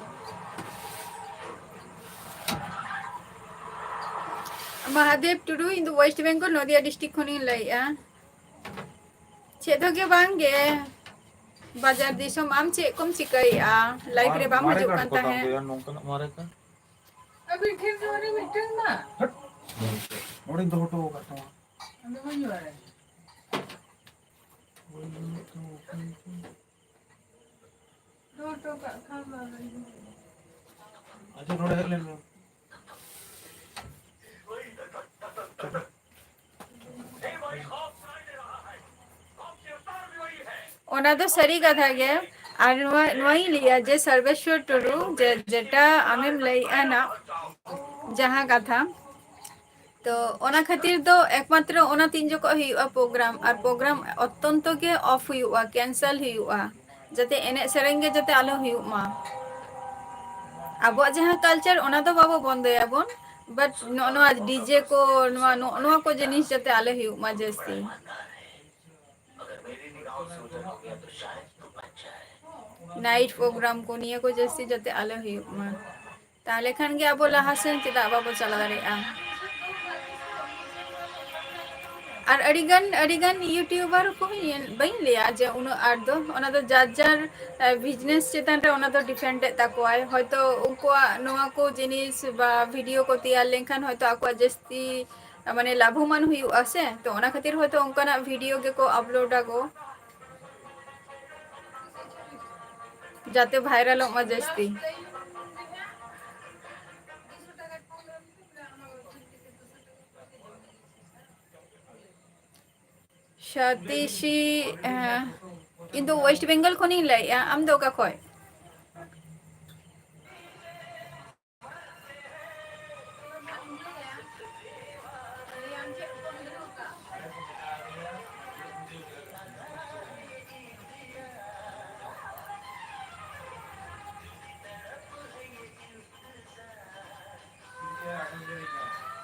Mahadev Tudu in the West Bengal Nodia district khoni laiya. Cek thoge bange. Bajar disom am cek kom cikaiya. Live re bam hajuk kan tahe. Ya nongkan mereka. Abi khen jawari meeting na. Orang itu foto kata. Ando maju are. Do to ka khama rai. Aja roda headline. नहीं भाई खौफ सुनाई दे रहा है। खौफ की रफ्तार भी वही है। ওনা তো সারি কথা গে আর নয় লিয়া যে সর্বেশ্বর টুডু যেটা আমি লইয়া না যাহা কথা তো ওনা খাতির তো একমাত্র ওনা তিন জক হুইয়া প্রোগ্রাম আর প্রোগ্রাম অত্যন্ত গে অফ হুইয়া ক্যান্সেল হুইয়া যাতে এনে সেরেং গে যাতে আলো হুইয়া আবো যাহা কালচার ওনা তো বাবু বন্ধয়াবন বাট নোয়া ডিজে কো নোয়া কো জিনিস যাতে আলো হুইয়া জাস্তি अगर मेरी निगाहों से ओझल हो गया तो शायद तू बच जाए। नाइट प्रोग्राम को निया को जैसे जते आलो हुयुग मा ताले खान गे आबो लाहासेन चेदा बाबो चला दाड़ेया আর আড়িগান ইউটিউবার কো বাই লিয়া যে উনো আর দো ওনা তো যার বিজনেস চেতান রে ওনা তো ডিফেন্ড তাকোয়াই হয়তো উনকো নোয়া কো জিনিস বা ভিডিও কো তিয়ার লেনখান হয়তো আকো জাস্তি মানে লাভবান হুইউ আছে তো ওনা খাতির হয়তো অঙ্কনা ভিডিও গে কো আপলোড আগো যাতে ভাইরাল হোক জাস্তি সতীশী কিন্তু ওয়েস্ট বেঙ্গল খনি লাই আম দোকা কয়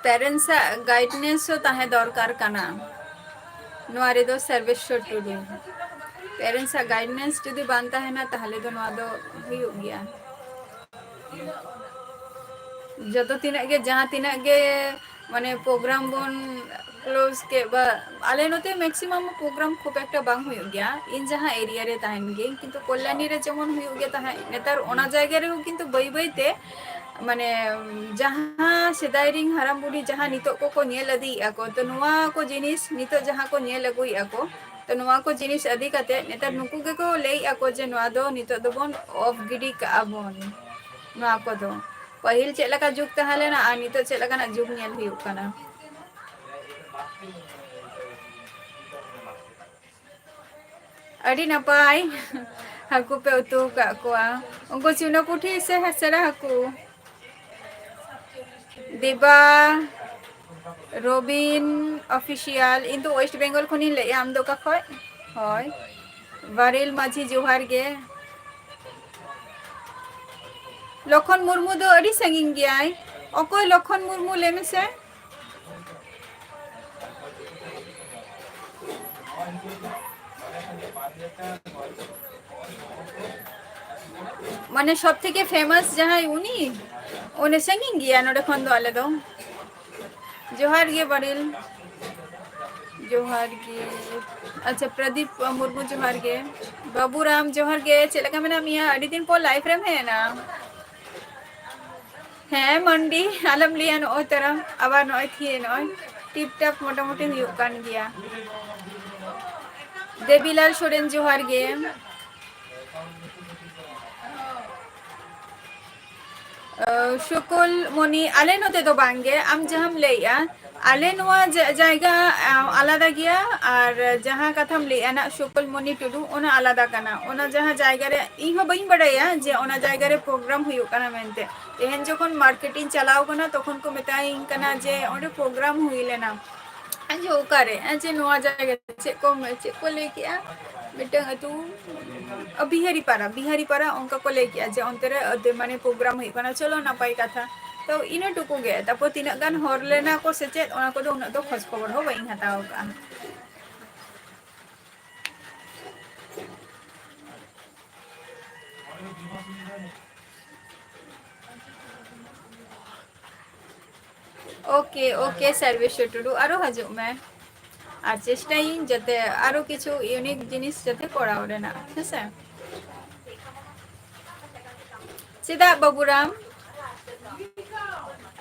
पेरेंट्स गाइडनेस ताहे दरकार काना नोआ रे दो सर्वेश्वर टुडू पेरेंट्स गाइडनेस जदि बांता है ना ताहले दो नोआ दो हुयुग गया जतो तिना गे जहां तिना गे माने प्रोग्राम बोन क्लोज के बा आले नोते मैक्सिमम प्रोग्राम खूब एकटा बांग हुयुग गया इन जहां एरिया रे ताहेन गे किंतु कल्याणी रे जेमन हुयुग गया ताहे नेतार ओना जायगा रे किंतु बई बईते माने जहां सेदाय रिंग हाराम बुढ़ी जहां नितो को नेल अदी आको तो नुआ को जिनिस नितो जहां को नेल अगुई आको तो नुआ को जिनिस अदी काते नेतार नुकु के को लेई आको जे नुआ दो नितो दो बोन ऑफ गिडी का बोन नुआ को दो पहिल चेला का जुग तहाले ना आ नितो चेला का ना जुग नेल हुयुग काना अड़ी नपाय हाकु पे उतु का कोआ उनको चुना पुठी से हसरा हाकु दिबा रबिन ऑफिशियल इन तो वेस्ट बेंगल खनि ले आम दो का खय হয় वारिल माझी जोहार गे लखन मुर्मू दो अड़ी संगिन गयाय अकोय लखन मुर्मू लेमे से माने सब থেকে फेमस जहां उनी ओने संगिन गया नोडे खन दो आले दो जोहार गे बरिल जोहार गे अच्छा प्रदीप मुर्मू जोहार गे बाबूराम जोहार गे चेलका मेना मिया अड़ी दिन पर लाइफ रे है ना है मंडी आलम लिया नो तरह आबार नो थी नो टिप टप मोटा मोटी हुयुग कान गया देवीलाल सोरेन जोहार गे शुकुल मनी आले नोते तो बांगे आम जहां लेया आले नोआ जायगा आलादा गया और जहां कथम लेया ना शुकुल मनी टुडू ओना आलादा काना ओना जहां जायगा रे इहो बइन बड़ाया जे ओना जायगा रे प्रोग्राम हुयुग काना मेनते एहन जखन मार्केटिंग चलाओ कना तखन को मेताई कना जे ओडे प्रोग्राम हुइलेना आज ओकारे आज नोआ जायगा चे को लेके आ मिटंग अतु बिहारी पारा उनका को लेके आज अंतरे माने प्रोग्राम हुई कना चलो ना पाई कथा तो इन टुकु गे तापर तीना गान हर लेना को से चेत ओना को दो उना दो खोज खबर हो बाइन हताव का ओके ओके सर्वेश्वर टुडू आरो हजू मैं আর চেষ্টাই যাতে আরো কিছু ইউনিক জিনিস যাতে করাও রেনা হ্যাঁ সিদা বাবুরাম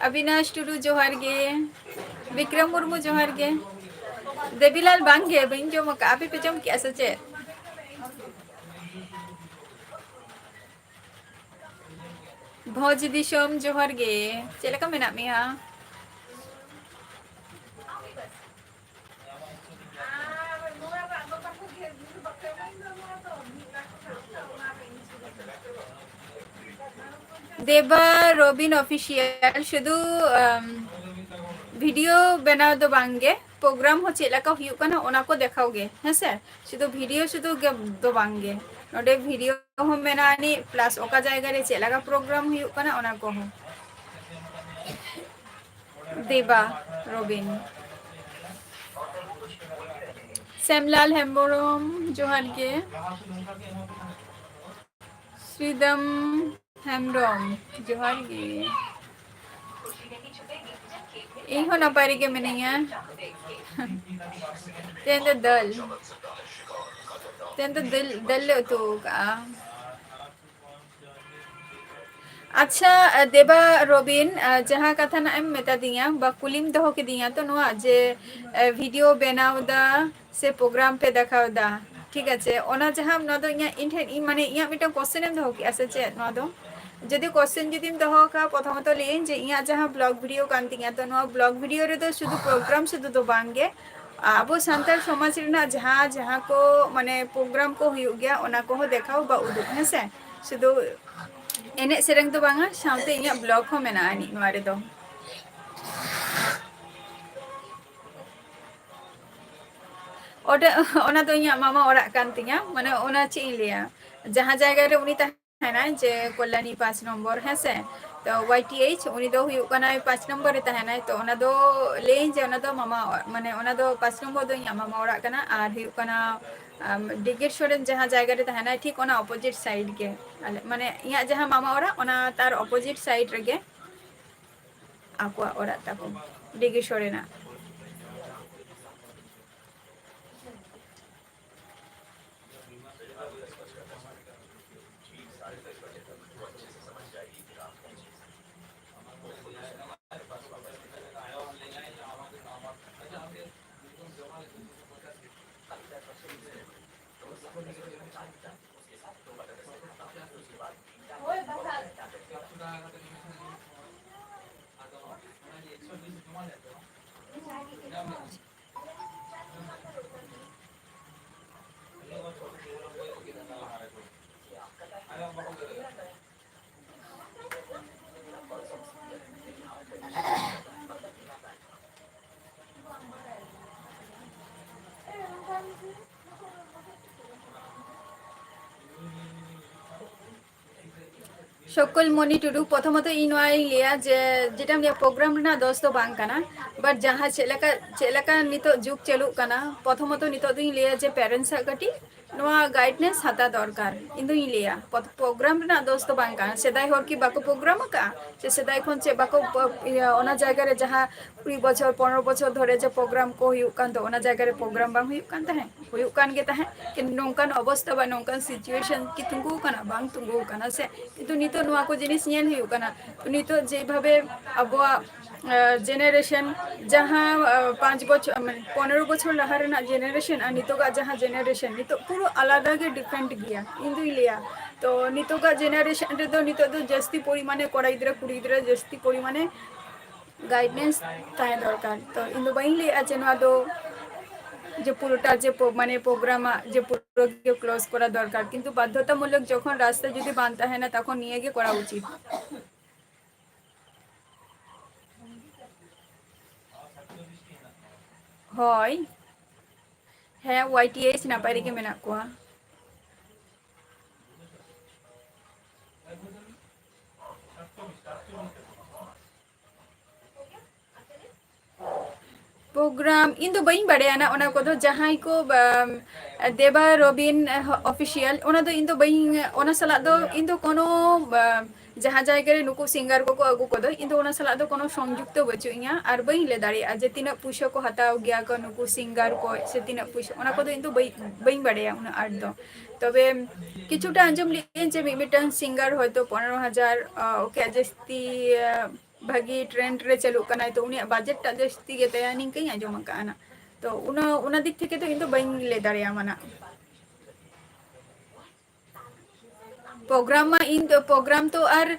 अविनाश टुडू जोहार गे विक्रम मुर्मू जोहार गे देवीलाल बांगे बहन जो मका आपे पे जम क्या सचे भोज दिशम जोहार गे चलेका मेना मिया देवा रबिन ऑफिशियल शुद्ध वीडियो बनाव दो बांगे प्रोग्राम हो चेलका हुयु कना ओना को देखाओगे हैं से शुद्ध वीडियो शुद्ध दो बांगे नोडे वीडियो हो मेनानी प्लस ओका जायगा रे चेलका प्रोग्राम हुयु कना ओना को हो देवा रबिन श्यामलाल हेम्बरम जोहार गे श्रीदम हेम्ब्रम जोहार गे इहो ना पारी के मिनिया तेन तो दिल दल तो का अच्छा देवा रबिन जहाँ कथा ना मेता दिया बा कुलिम दहो के दिया तो नुआ जे वीडियो बनाव दा से प्रोग्राम पे देखाव दा ठीक আছে ওনা জাহাম নদো ইয়া ইনটেন ই মানে ইয়া মিটা কোশ্চেন এম দহো কি আছে চে নদো যদি কোশ্চেন যদি দহো কা প্রথমত লেন যে ইয়া জাহা ব্লগ ভিডিও কান্তিয়া তো নো ব্লগ ভিডিও রে তো শুধু প্রোগ্রাম শুধু তো বাঙ্গে আবো সান্তাল সমাজ রেনা যাহা যাহা কো মানে প্রোগ্রাম কো হুয়ু গিয়া ওনা কো দেখাও বা উদু হেসে শুধু এনে সেরেং তো বাঙ্গা সামতে ইয়া ব্লগ হো মেনা আনি নোয়ারে দো ओना तो इया मामा ओरा कान तिया माने ओना ची लिया जहां जगह रे उनी तहना जे कल्याणी 5 नंबर है से तो YTH उनी दो हुयु कना 5 नंबर रे तहना तो ओना दो लेन जे ओना दो मामा माने ओना दो 5 नंबर दो इया मामा ओरा कना आर हुयु कना डिगेट शोरेन जहां जगह रे तहना ठीक ओना अपोजिट साइड के माने इया जहां मामा ओरा ओना तार अपोजिट साइड रे गे आको ओरा ताको डिगेट शोरेना সকল মনি টুডু প্রথমত ইনওয়াই লিয়া যে যেটা আমি প্রোগ্রাম না দোস্ত বাং কানা বাট যাহা চেলাকা নিতো যুগ চালুক কানা প্রথমত নিতো দুই লিয়া যে প্যারেন্টস কাটি নোয়া গাইডনেস হাতা দরকার ইন্দু ই লিয়া প্রোগ্রাম না দোস্ত বাং কানা সেদাই হর কি বাকো প্রোগ্রাম কা যে সেদাই খন চে বাকো ওনা জায়গা রে যাহা 20 বছর 15 বছর ধরে যে প্রোগ্রাম কো হুয়ুক কান তো ওনা জায়গা রে প্রোগ্রাম বাং হুয়ুক কান তাহে হুয়ুক কান গে তাহে कि नौकान अवस्था बा नौकान सिचुएशन कि तुंगु कना बांग तुंगु कना से किंतु नितो नुआ को जिनिस नियन हुयु कना तो नितो जे भाबे अबवा जेनारेशन जहाँ 5 बछर 15 बछर लहा रेना जेनारेशन आ नितो का जहाँ जेनारेशन नितो पुरो आलादा गे डिफरेंट गिया इंदु लिया तो नितो का जेनारेशन रे तो नितो तो जस्ती परिमाणे कोड़ा इदरा कुड़ी इदरा जस्ती परिमाणे गाइडेंस ताहे दरकार तो इंदु बाइन लिया जेनवा दो যে পুরোটা যে মানে প্রোগ্রাম যে পুরো ক্লোজ করা দরকার কিন্তু বাধ্যতামূলক যখন রাস্তা যদি বানতে হয় না তখন নিয়ে গিয়ে করা উচিত হয় হ্যাঁ YTH নাপাই রেখে মেনা কোয়া प्रोग्राम इन दो बई बड़े ना ओना को दो जहां को देवा रबिन ऑफिशियल ओना दो इन दो बई ओना सला दो इन दो कोनो जहां जायगा रे नुकु सिंगर को अगु को दो इन दो ओना सला दो कोनो संयुक्त बचु इया और बई ले दाड़ी जे तीना पुइसा को हताव गया को नुकु सिंगर को से तीना पुइसा ओना को दो इन दो बई बड़े उना आर्ट दो तबे किछुटा अंजम लियन जे मिमिटन सिंगर होयतो 15,000 ओके जस्ती भागी ट्रेंड रे चलू कना तो उनी बजट टा जस्ती गे तया निंकई आजम काना तो उना दिक थेके तो इन दो बई ले दाड़िया माना प्रोग्राम मा इन तो प्रोग्राम तो आर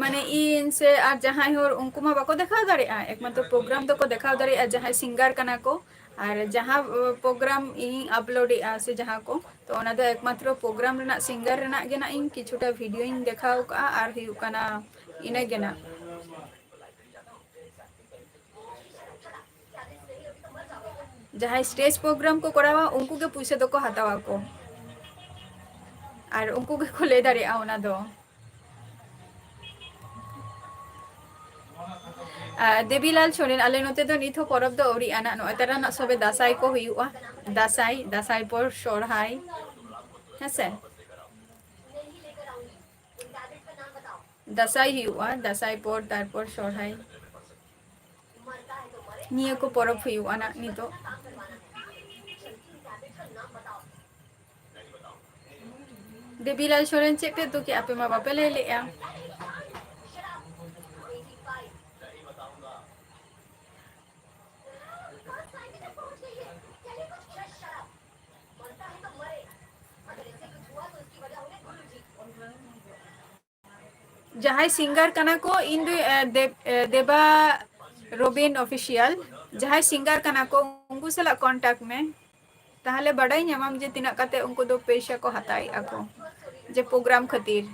माने इन से आर जहां होर उनको मा बाको देखाव दाड़िया एकमात्र प्रोग्राम तो को देखाव दाड़िया जहां सिंगर कना को और जहां प्रोग्राम इन अपलोड से जहां को तो ओना दो एकमात्र प्रोग्राम रेना सिंगर रेना गे ना इन किछुटा वीडियो इन देखाव का आर हियु कना इना गे ना जहां स्टेज प्रोग्राम को करावा उनको के पैसे दो को हतावा को और उनको के को ले दाड़िया ओना दो देवीलाल सोरेन आले नोते दो निथो परब दो औरी आना नो तारा ना सबे दासाई को हुआ दासाई पर सोरहाई हेसे दासाई हुआ दासाई पर तारपर सोरहाई निया को परब हुआ ना नितो देवीलाल सोरेन चेक पे तो कि आपे मा बापे ले लिया जहां सिंगर कना को इन देवा रबिन ऑफिशियल जहां सिंगर कना को उनको सला कांटेक्ट में ताहले बड़ाई ᱧᱟᱢᱟᱢ जे तिना काते उनको दो पैसा को हताई ako जे प्रोग्राम खातिर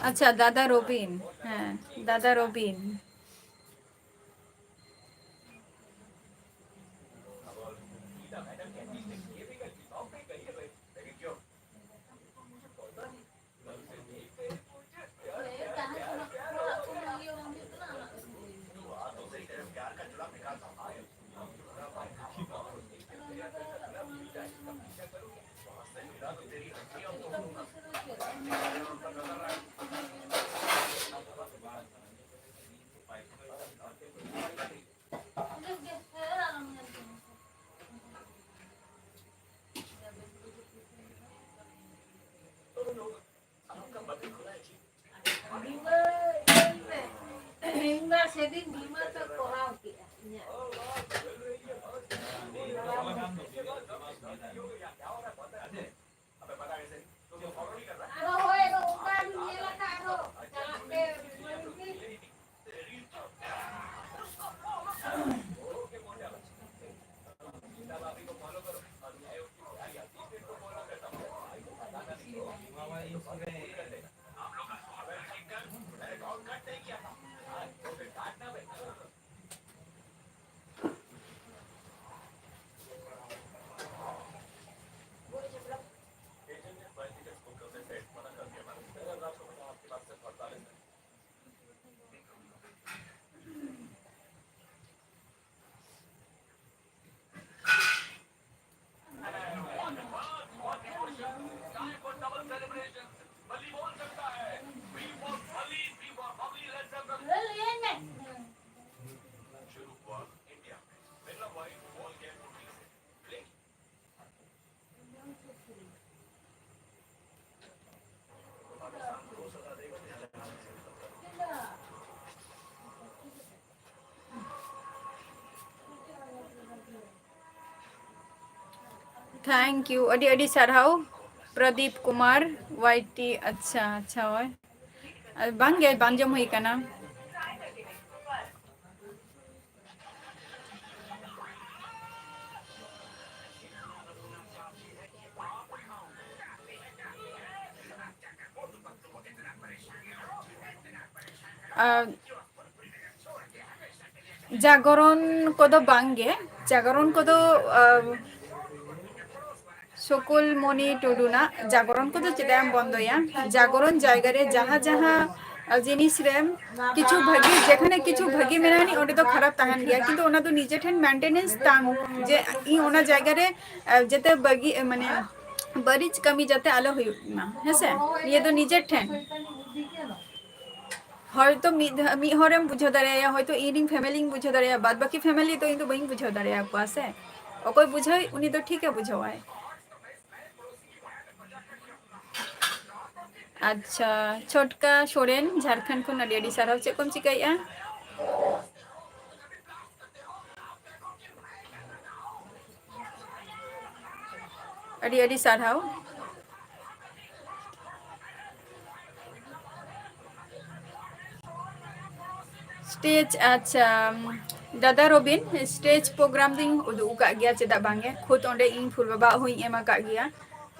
अच्छा दादा रबिन हाँ दादा रबिन সেদিন ভীমা তো করাও কি আরো হয় তো ওটা নিয়ে লাগা আরো চালাতে थैंक यू अडी अडी सरहाव प्रदीप कुमार वाईटी अच्छा अच्छा होय बांगे बांजम हुई कना जागरण को दो बांगे जागरण को दो सकल मणि टुडुना जागरण को दो चेदाम बंदोया जागरण जायगा रे जहाँ जहाँ जिनिस रे किछु भागी जेखाने किछु भागी मेनानी ओंडे तो खराब तहन गया किंतु ओना तो निजे ठेन मेंटेनेंस ताम जे इ ओना जायगा रे जेते बागी माने बरिज कमी जाते आलो हुयुना हेसे ये तो निजे ठेन হয়তো মি হরেম বুঝো দাঁড়ায়া হয়তো ইনিং ফ্যামিলি বুঝো দাঁড়ায়া বাদ বাকি ফ্যামিলি তো কিন্তু বইং বুঝো দাঁড়ায়া কো আছে অকয় বুঝাই উনি তো ঠিকই বুঝাওয়ায় আচ্ছা ছোটকা সোরেন ঝাড়খণ্ড কোন আড়ি সারাও চে কম চিকাইয়া আড়ি আড়ি সারাও स्टेज अच्छा दादा रोबिन स्टेज प्रोग्राम दिन उदुग का गया चेदा बांगे खुद ओंडे इन फुल बाबा हुई एमा का गया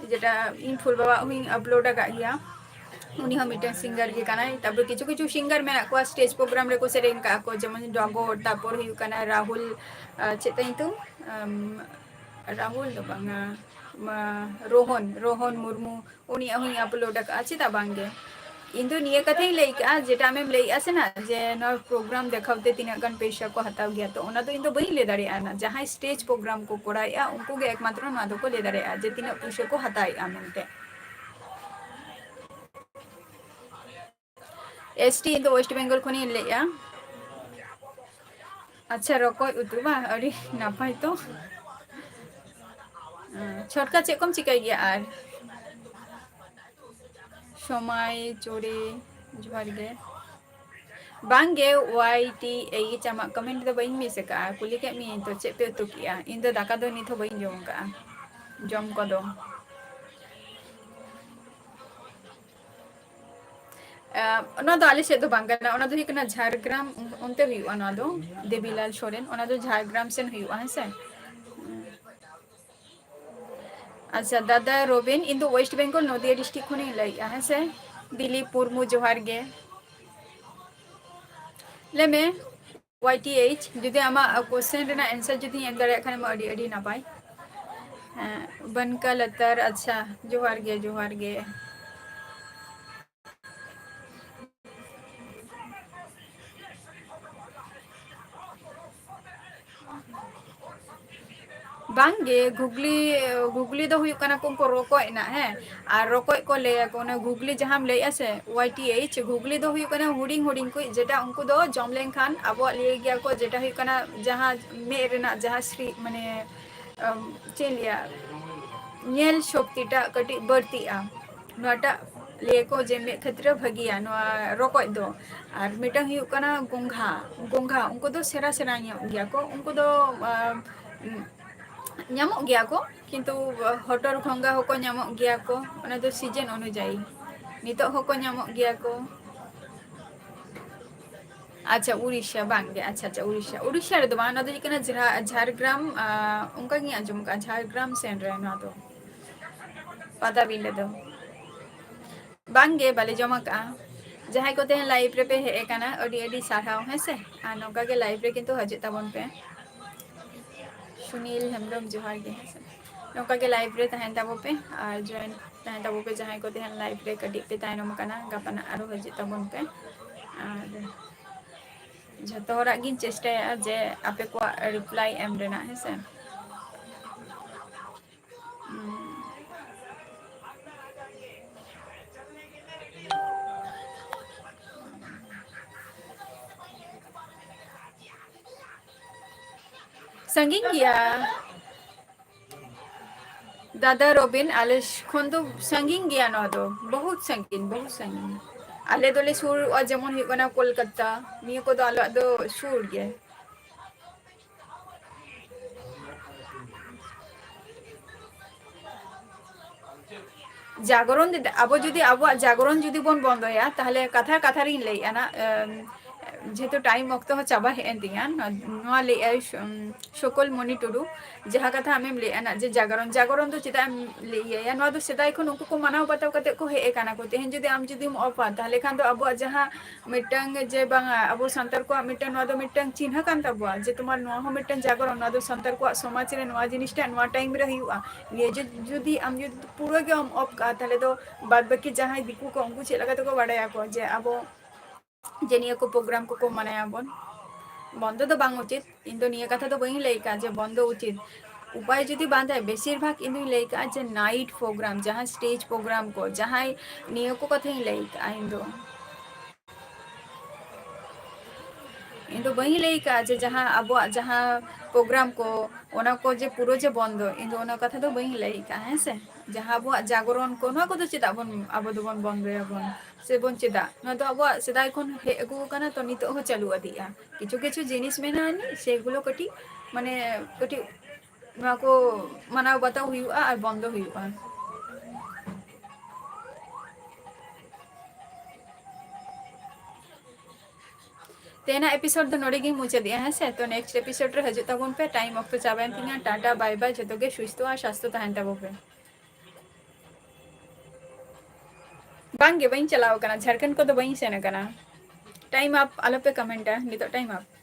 जेटा इन फुल बाबा हुई अपलोड का गया उनी हम मिटे सिंगर के काना तब किछु किछु सिंगर में को स्टेज प्रोग्राम रे को सेरेन का को जेमन डगो तापर हुई काना राहुल चेतई तो राहुल दो बांगा रोहन मुर्मू उनी हुई अपलोड का चेदा बांगे इंदु निये कथे लई का जेटा में लई आसे ना जे न प्रोग्राम देखावते तिना गन पैसा को हताव गया तो ओना तो इंदु बई ले दाड़े आना जहां स्टेज प्रोग्राम को कोड़ाया उनको गे एकमात्र ना दो को ले दाड़े आ जे तिना पैसा को हताई आमेंते एसटी इंदु वेस्ट बेंगल खनि लेया अच्छा रको उतुबा अड़ी नापाय तो छोटका चे कम चिकाई गया आर समय चोरी जुहार गे बांगे वाईटी एई चामा कमेंट दो बइन मिस का कुली के मी तो चे पे तो किया इन दो दाका दो निथो बइन जोम का जम को दो ओना दो आले से दो बांगना ओना दो हिकना झारग्राम उनते हुई ओना दो देवीलाल सोरेन ओना दो झारग्राम सेन हुई हसे अच्छा दादा रोबिन इंदु वेस्ट बेंगल नदिया डिस्ट्रिक्ट खनि लइया हेसे दिलीप मुर्मू जोहार गे लेमे YTH जुदि आमा क्वेश्चन रेना आंसर जुदि एम दारे खाने मा अडी अडी ना पाई बनका लतर अच्छा जोहार गे बांगे गुगली दो हुई कना को रोकोय ना है और रोकोय को ले को ना गुगली जहां ले आसे YTH गुगली दो हुई कना हुडिंग को जेटा उनको दो जम लेन खान अब ले गया को जेटा हुई कना जहां मे रेना जहां श्री माने चेलिया नेल शक्तिटा कटी बढ़तीआ नोटा ले को जे मे क्षेत्र भगिया नो रोकोय दो और मिटन हुई कना गोंघा उनको दो सेरा गया को उनको दो ᱧᱟᱢᱚᱜ ᱜᱮᱭᱟ ᱠᱚ ᱠᱤᱱᱛᱩ ᱦᱚᱴᱚᱨ ᱠᱷᱚᱸᱜᱟ ᱦᱚᱸᱠᱚ ᱧᱟᱢᱚᱜ ᱜᱮᱭᱟ ᱠᱚ ᱚᱱᱟ ᱫᱚ ᱥᱤᱡᱮᱱ ᱚᱱᱩᱡᱟᱭᱤ ᱱᱤᱛᱚᱜ ᱦᱚᱸᱠᱚ ᱧᱟᱢᱚᱜ ᱜᱮᱭᱟ ᱠᱚ अच्छा उड़ीसा बांगे अच्छा उड़ीसा रे दो बा ना दो इकना झारग्राम उनका गी आंजम का झारग्राम सेन रे ना दो पता बिले दो बांगे बाले जमा का जहां को ते लाइव रे पे हे काना अडी अडी साराव है से आ नोका के लाइव रे किंतु हजे ताबन पे सुनील हेमब्रम जोहार गे नौका के लाइव रे तहन ताबो पे और जॉइन तहन ताबो पे जहां को तहन लाइव रे कडी पे तायनम कना गापाना आरो हजे ताबन पे और जतो हरा गिन चेष्टाया जे आपे को रिप्लाई एम रेना है से संगीन गया दादा रोबिन आलेश खंदो संगीन गया ना दो बहुत संगीन आले दोले सुर जेमन हुई कना कोलकाता निया को दो आलो दो सुर गे जागरण अब जुदी अब जागरण जुदी बन बंदया ताहले कथा रिन लई आना যেহেতু টাইম অক্ত চাবা হেন তিঙা নোয়া লেই সকল মনি টুডু যাহা কথা আমি লেয়া না যে জাগরণ জাগরণ তো চেতা লেইয়া নোয়া তো সেদাই খন উनको को मानाव बाताव कते को हे काना को तेहन जदि आम जदि ऑफा ताहले खान तो अब जहां मिटंग जे बांगा अब संतर को मिटंग नोआ दो मिटंग चिन्ह कान तबवा जे तुम्हार नोआ हो मिटंग जागरण नोआ दो संतर को समाज रे नोआ जिनिसटा नोआ टाइम रे हुआ ये जदि आम जदि पूरा के हम ऑफ का ताहले तो बाद बाकी जहां दिकु को उनको चेला का तो को बाड़ाया को जे अब जे निया को प्रोग्राम को मानाया बन बंद तो बांग उचित इन तो निया कथा तो बही लइका जे बंद उचित उपाय जदि बांधा बेसिरभाग इन लइका जे नाइट प्रोग्राम जहाँ स्टेज प्रोग्राम को जहाँ निया को कथा लइका इन बही लइका जे जहाँ अब जहाँ प्रोग्राम को ओना को जे पूरा जे बंद इन ओना कथा तो बही लइका हैं से जहाँ अब जागरण को ना को तो चेदा बन अब तो बन बंद बन से बन चेदा ना तो अब सेदाय खन हे अगु कना तो नितो हो चालू अदिया किछु किछु जिनिस में ना सेगुलो कटी माने कटी ना को मानाव बताव हुआ और बंद हुआ तेना एपिसोड तो नोड़े मुझे दिया है से तो नेक्स्ट एपिसोड रे हजू तबन पे टाइम ऑफ चाबेन तिंगा टाटा बाय बाय जतो के सुस्थ और स्वास्थ्य तहन तबो पे बांगे बइन चलाओ कना झारखंड को तो बइन सेना कना टाइम आप आलो पे कमेंट है नहीं तो टाइम आप